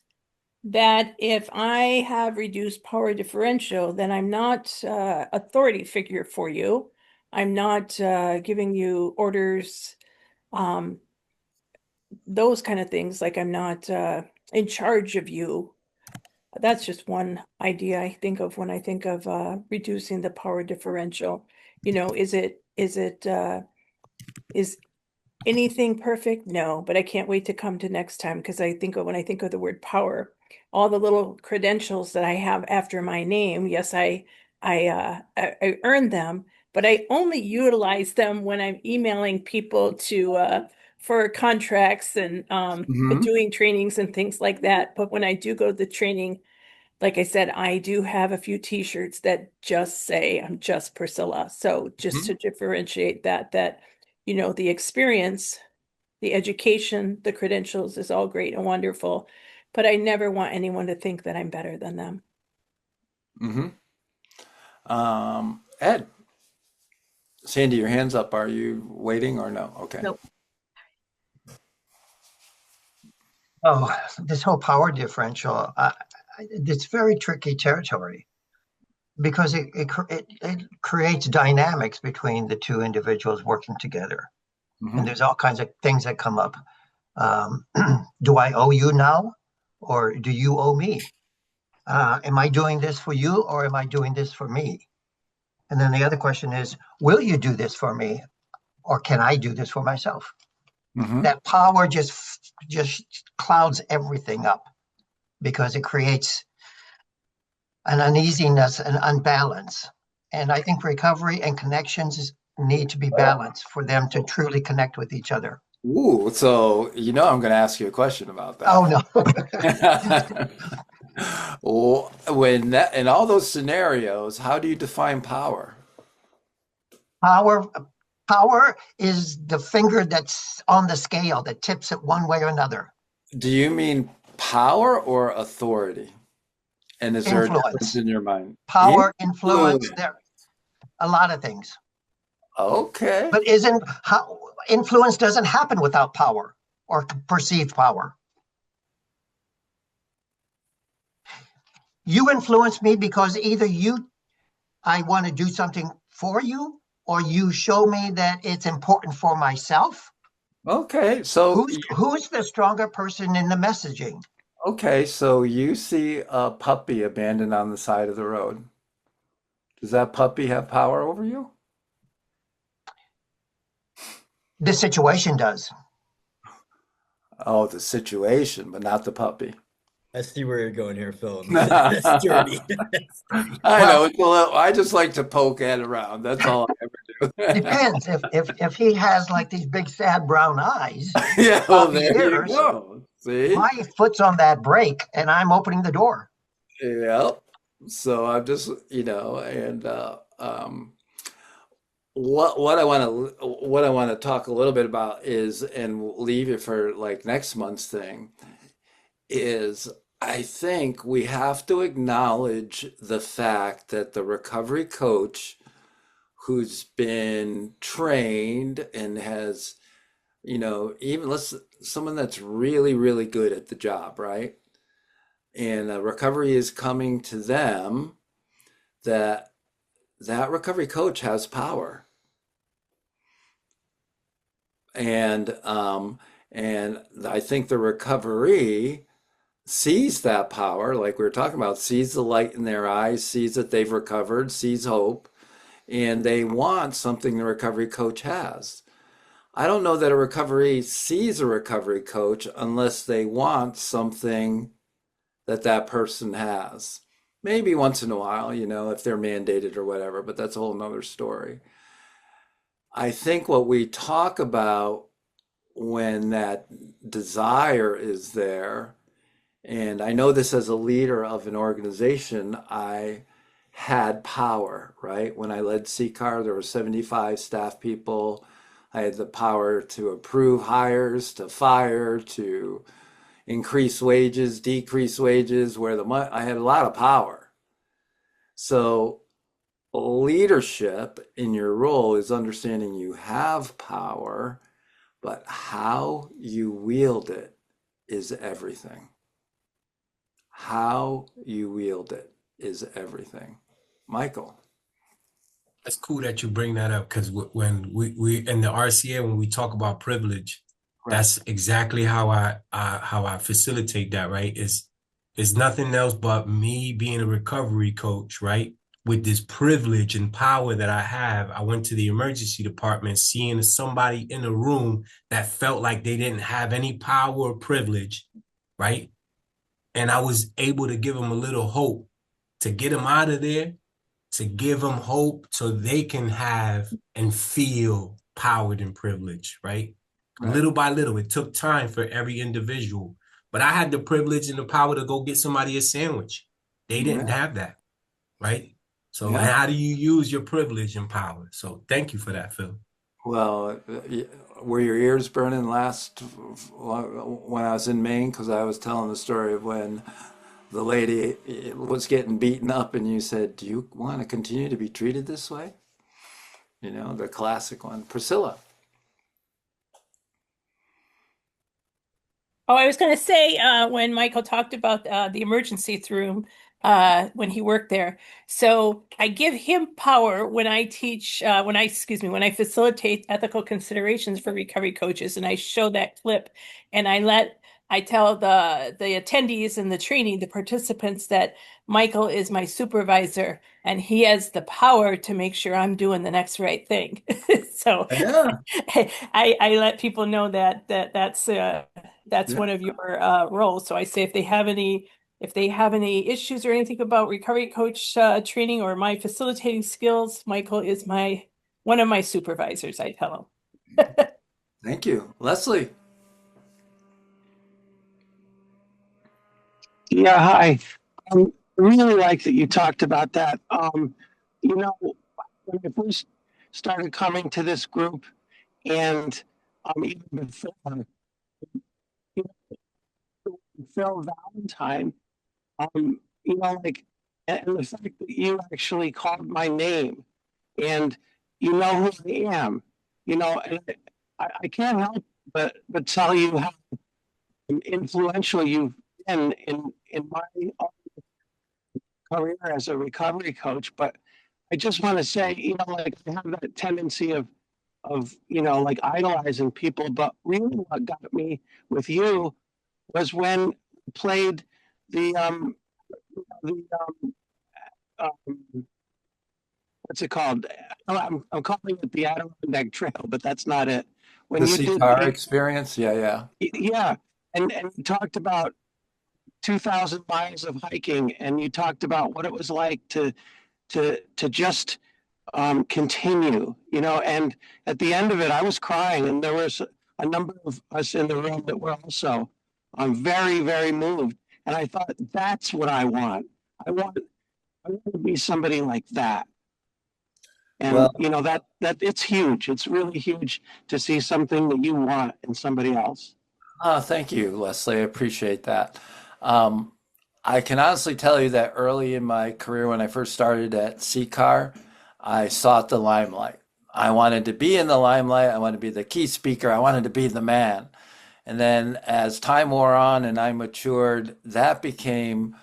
[SPEAKER 3] that if I have reduced power differential, then I'm not authority figure for you. I'm not giving you orders, those kind of things. Like I'm not in charge of you. That's just one idea I think of when I think of reducing the power differential. Is anything perfect? No, but I can't wait to come to next time because when I think of the word power, all the little credentials that I have after my name, yes, I earned them, but I only utilize them when I'm emailing people for contracts and
[SPEAKER 1] Hmm.
[SPEAKER 3] doing trainings and things like that. But when I do go to the training, like I said, I do have a few t-shirts that just say I'm just Priscilla. So just to differentiate that, the experience, the education, the credentials is all great and wonderful, but I never want anyone to think that I'm better than them.
[SPEAKER 1] Hmm. Ed, Sandy, your hand's up. Are you waiting or no? Okay.
[SPEAKER 6] Nope.
[SPEAKER 5] Oh, this whole power differential, it's very tricky territory because it creates dynamics between the two individuals working together. And
[SPEAKER 1] Hmm.
[SPEAKER 5] there's all kinds of things that come up. Um, do I owe you now, or do you owe me? Am I doing this for you, or am I doing this for me? And then the other question is, will you do this for me, or can I do this for myself?
[SPEAKER 1] Hmm.
[SPEAKER 5] That power just clouds everything up because it creates an uneasiness and unbalance. And I think recovery and connections need to be balanced for them to truly connect with each other.
[SPEAKER 1] Ooh, so I'm going to ask you a question about
[SPEAKER 5] Oh
[SPEAKER 1] that.
[SPEAKER 5] no.
[SPEAKER 1] Well, in all those scenarios, how do you define power?
[SPEAKER 5] Power power is the finger that's on the scale that tips it one way or another.
[SPEAKER 1] Do you mean power or authority? And is there a difference
[SPEAKER 5] Influence.
[SPEAKER 1] in your mind?
[SPEAKER 5] Power, influence,
[SPEAKER 1] Influence.
[SPEAKER 5] there a lot of things.
[SPEAKER 1] Okay.
[SPEAKER 5] But isn't how influence doesn't happen without power or perceived power. You influence me because either I want to do something for you, or you show me that it's important for myself.
[SPEAKER 1] Okay. So
[SPEAKER 5] Who's the stronger person in the messaging?
[SPEAKER 1] you see a puppy abandoned on the side of the road. Does that puppy have power over you?
[SPEAKER 5] The situation does.
[SPEAKER 1] Oh, the situation, but not the puppy.
[SPEAKER 12] I see where you're going here, Phil. That's
[SPEAKER 1] I
[SPEAKER 12] dirty. That's dirty.
[SPEAKER 1] know
[SPEAKER 5] Well,
[SPEAKER 1] it's a little, I just like to poke Ed around. That's all I ever do.
[SPEAKER 5] depends. If he has like these big sad brown eyes,
[SPEAKER 1] Yeah, well,
[SPEAKER 5] floppy
[SPEAKER 1] there you
[SPEAKER 5] ears,
[SPEAKER 1] go. See?
[SPEAKER 5] my foot's on that brake and I'm opening the door.
[SPEAKER 1] Yep. So I'm just, and what I want to talk a little bit about is, and we'll leave it for like next month's thing, is I think we have to acknowledge the fact that the recovery coach who's been trained and has, even someone that's really, really good at the job, right? And recovery is coming to them, that recovery coach has power. And I think the recovery sees that power, like we were talking about, sees the light in their eyes, sees that they've recovered, sees hope, and they want something the recovery coach has. I don't know that a recovery sees a recovery coach unless they want something that person has. Maybe once in a while, if they're mandated or whatever, but that's a whole nother story. I think what we talk about when that desire is there, and I know this as a leader of an organization, I had power, right? When I led CCAR, there were 75 staff people. I had the power to approve hires, to fire, to increase wages, decrease wages, where the money, I had a lot of power. So leadership in your role is understanding you have power, but how you wield it is everything. How you wield it is everything. Michael.
[SPEAKER 8] That's cool that you bring that up because when we in the RCA, when we talk about privilege,
[SPEAKER 1] Right.
[SPEAKER 8] that's exactly how I facilitate that, right? Is nothing else but me being a recovery coach, right? with this privilege and power that I have, I went to the emergency department seeing somebody in a room that felt like they didn't have any power or privilege, right? And I was able to give them a little hope to get them out of there, to give them hope so they can have and feel powered and privileged, right?
[SPEAKER 1] Right.
[SPEAKER 8] Little by little, it took time for every individual. But I had the privilege and the power to go get somebody a sandwich. They didn't
[SPEAKER 1] Yeah.
[SPEAKER 8] have that, right? So, and
[SPEAKER 1] Yeah.
[SPEAKER 8] how do you use your privilege and power? So, thank you for that, Phil.
[SPEAKER 1] Well, were your ears burning last when I was in Maine? Because I was telling the story of when the lady was getting beaten up, and you said, "Do you want to continue to be treated this way?" You know, the classic one, Priscilla.
[SPEAKER 3] Oh, I was going to say when Michael talked about the emergency room when he worked there. So I give him power when I teach, when I facilitate ethical considerations for recovery coaches, and I show that clip, and I tell the attendees and the training, the participants, that Michael is my supervisor, and he has the power to make sure I'm doing the next right thing. So
[SPEAKER 1] Yeah.
[SPEAKER 3] I let people know that's
[SPEAKER 1] Yeah.
[SPEAKER 3] one of your roles. So I say if they have any issues or anything about recovery coach training or my facilitating skills, Michael is my one of my supervisors, I tell them.
[SPEAKER 1] Thank you, Leslie.
[SPEAKER 4] Yeah, hi. I really like that you talked about that. You know, when I first started coming to this group, and even before, you know, Phil Valentine, like, and the fact that you actually called my name, and you know who I am, and I can't help but tell you how influential you've been in my career as a recovery coach. But I just want to say, like, I have that tendency of like idolizing people, but really what got me with you was when you played the the what's it called? I'm calling it the Adirondack Trail, but that's not it.
[SPEAKER 1] The
[SPEAKER 4] When you did
[SPEAKER 1] CCAR experience. Yeah, yeah.
[SPEAKER 4] yeah, and you talked about 2,000 miles of hiking, and you talked about what it was like to just continue, and at the end of it, I was crying, and there was a number of us in the room that were also very, very moved. And I thought, that's what I want. I want, I want to be somebody like that. And
[SPEAKER 1] Well,
[SPEAKER 4] that it's huge. It's really huge to see something that you want in somebody else.
[SPEAKER 1] thank you, Leslie. I appreciate that. Um, I can honestly tell you that early in my career, when I first started at CCAR, I sought the limelight. I wanted to be in the limelight. I wanted to be the key speaker. I wanted to be the man. And then as time wore on and I matured, that became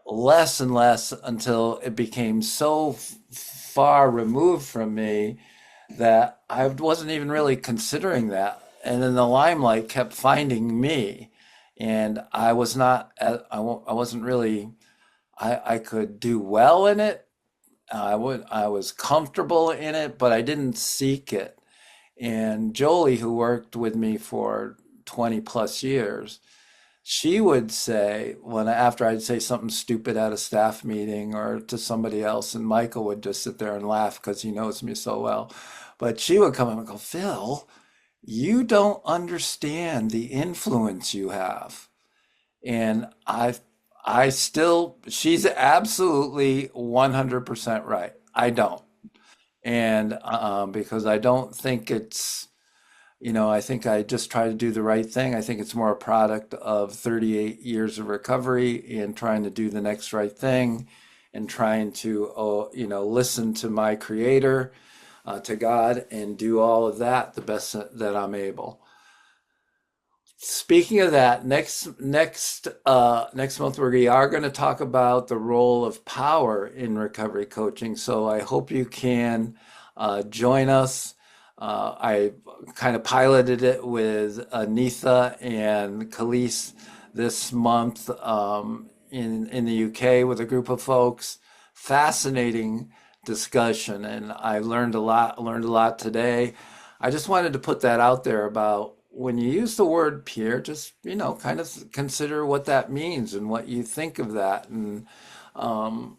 [SPEAKER 1] less and less until it became so far removed from me that I wasn't even really considering that. And then the limelight kept finding me. And I was not, I wasn't really, I could do well in it. I was comfortable in it, but I didn't seek it. And Jolie, who worked with me for 20 plus years, she would say when after I'd say something stupid at a staff meeting or to somebody else, and Michael would just sit there and laugh because he knows me so well. But she would come in and go, Phil, you don't understand the influence you have. And I still, she's absolutely 100% right. I don't. And because I don't think it's, I think I just try to do the right thing. I think it's more a product of 38 years of recovery and trying to do the next right thing and trying to, listen to my creator, to God, and do all of that the best that I'm able. Speaking of that, next month we are going to talk about the role of power in recovery coaching. So I hope you can join us. I kind of piloted it with Anitha and Khalees this month in the UK with a group of folks. fascinating discussion, and I learned a lot today. I just wanted to put that out there about when you use the word peer, just, kind of consider what that means and what you think of that. Um,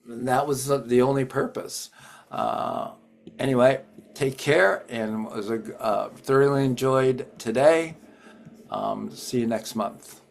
[SPEAKER 1] and that was the only purpose. Uh, anyway, take care, and thoroughly enjoyed today. See you next month.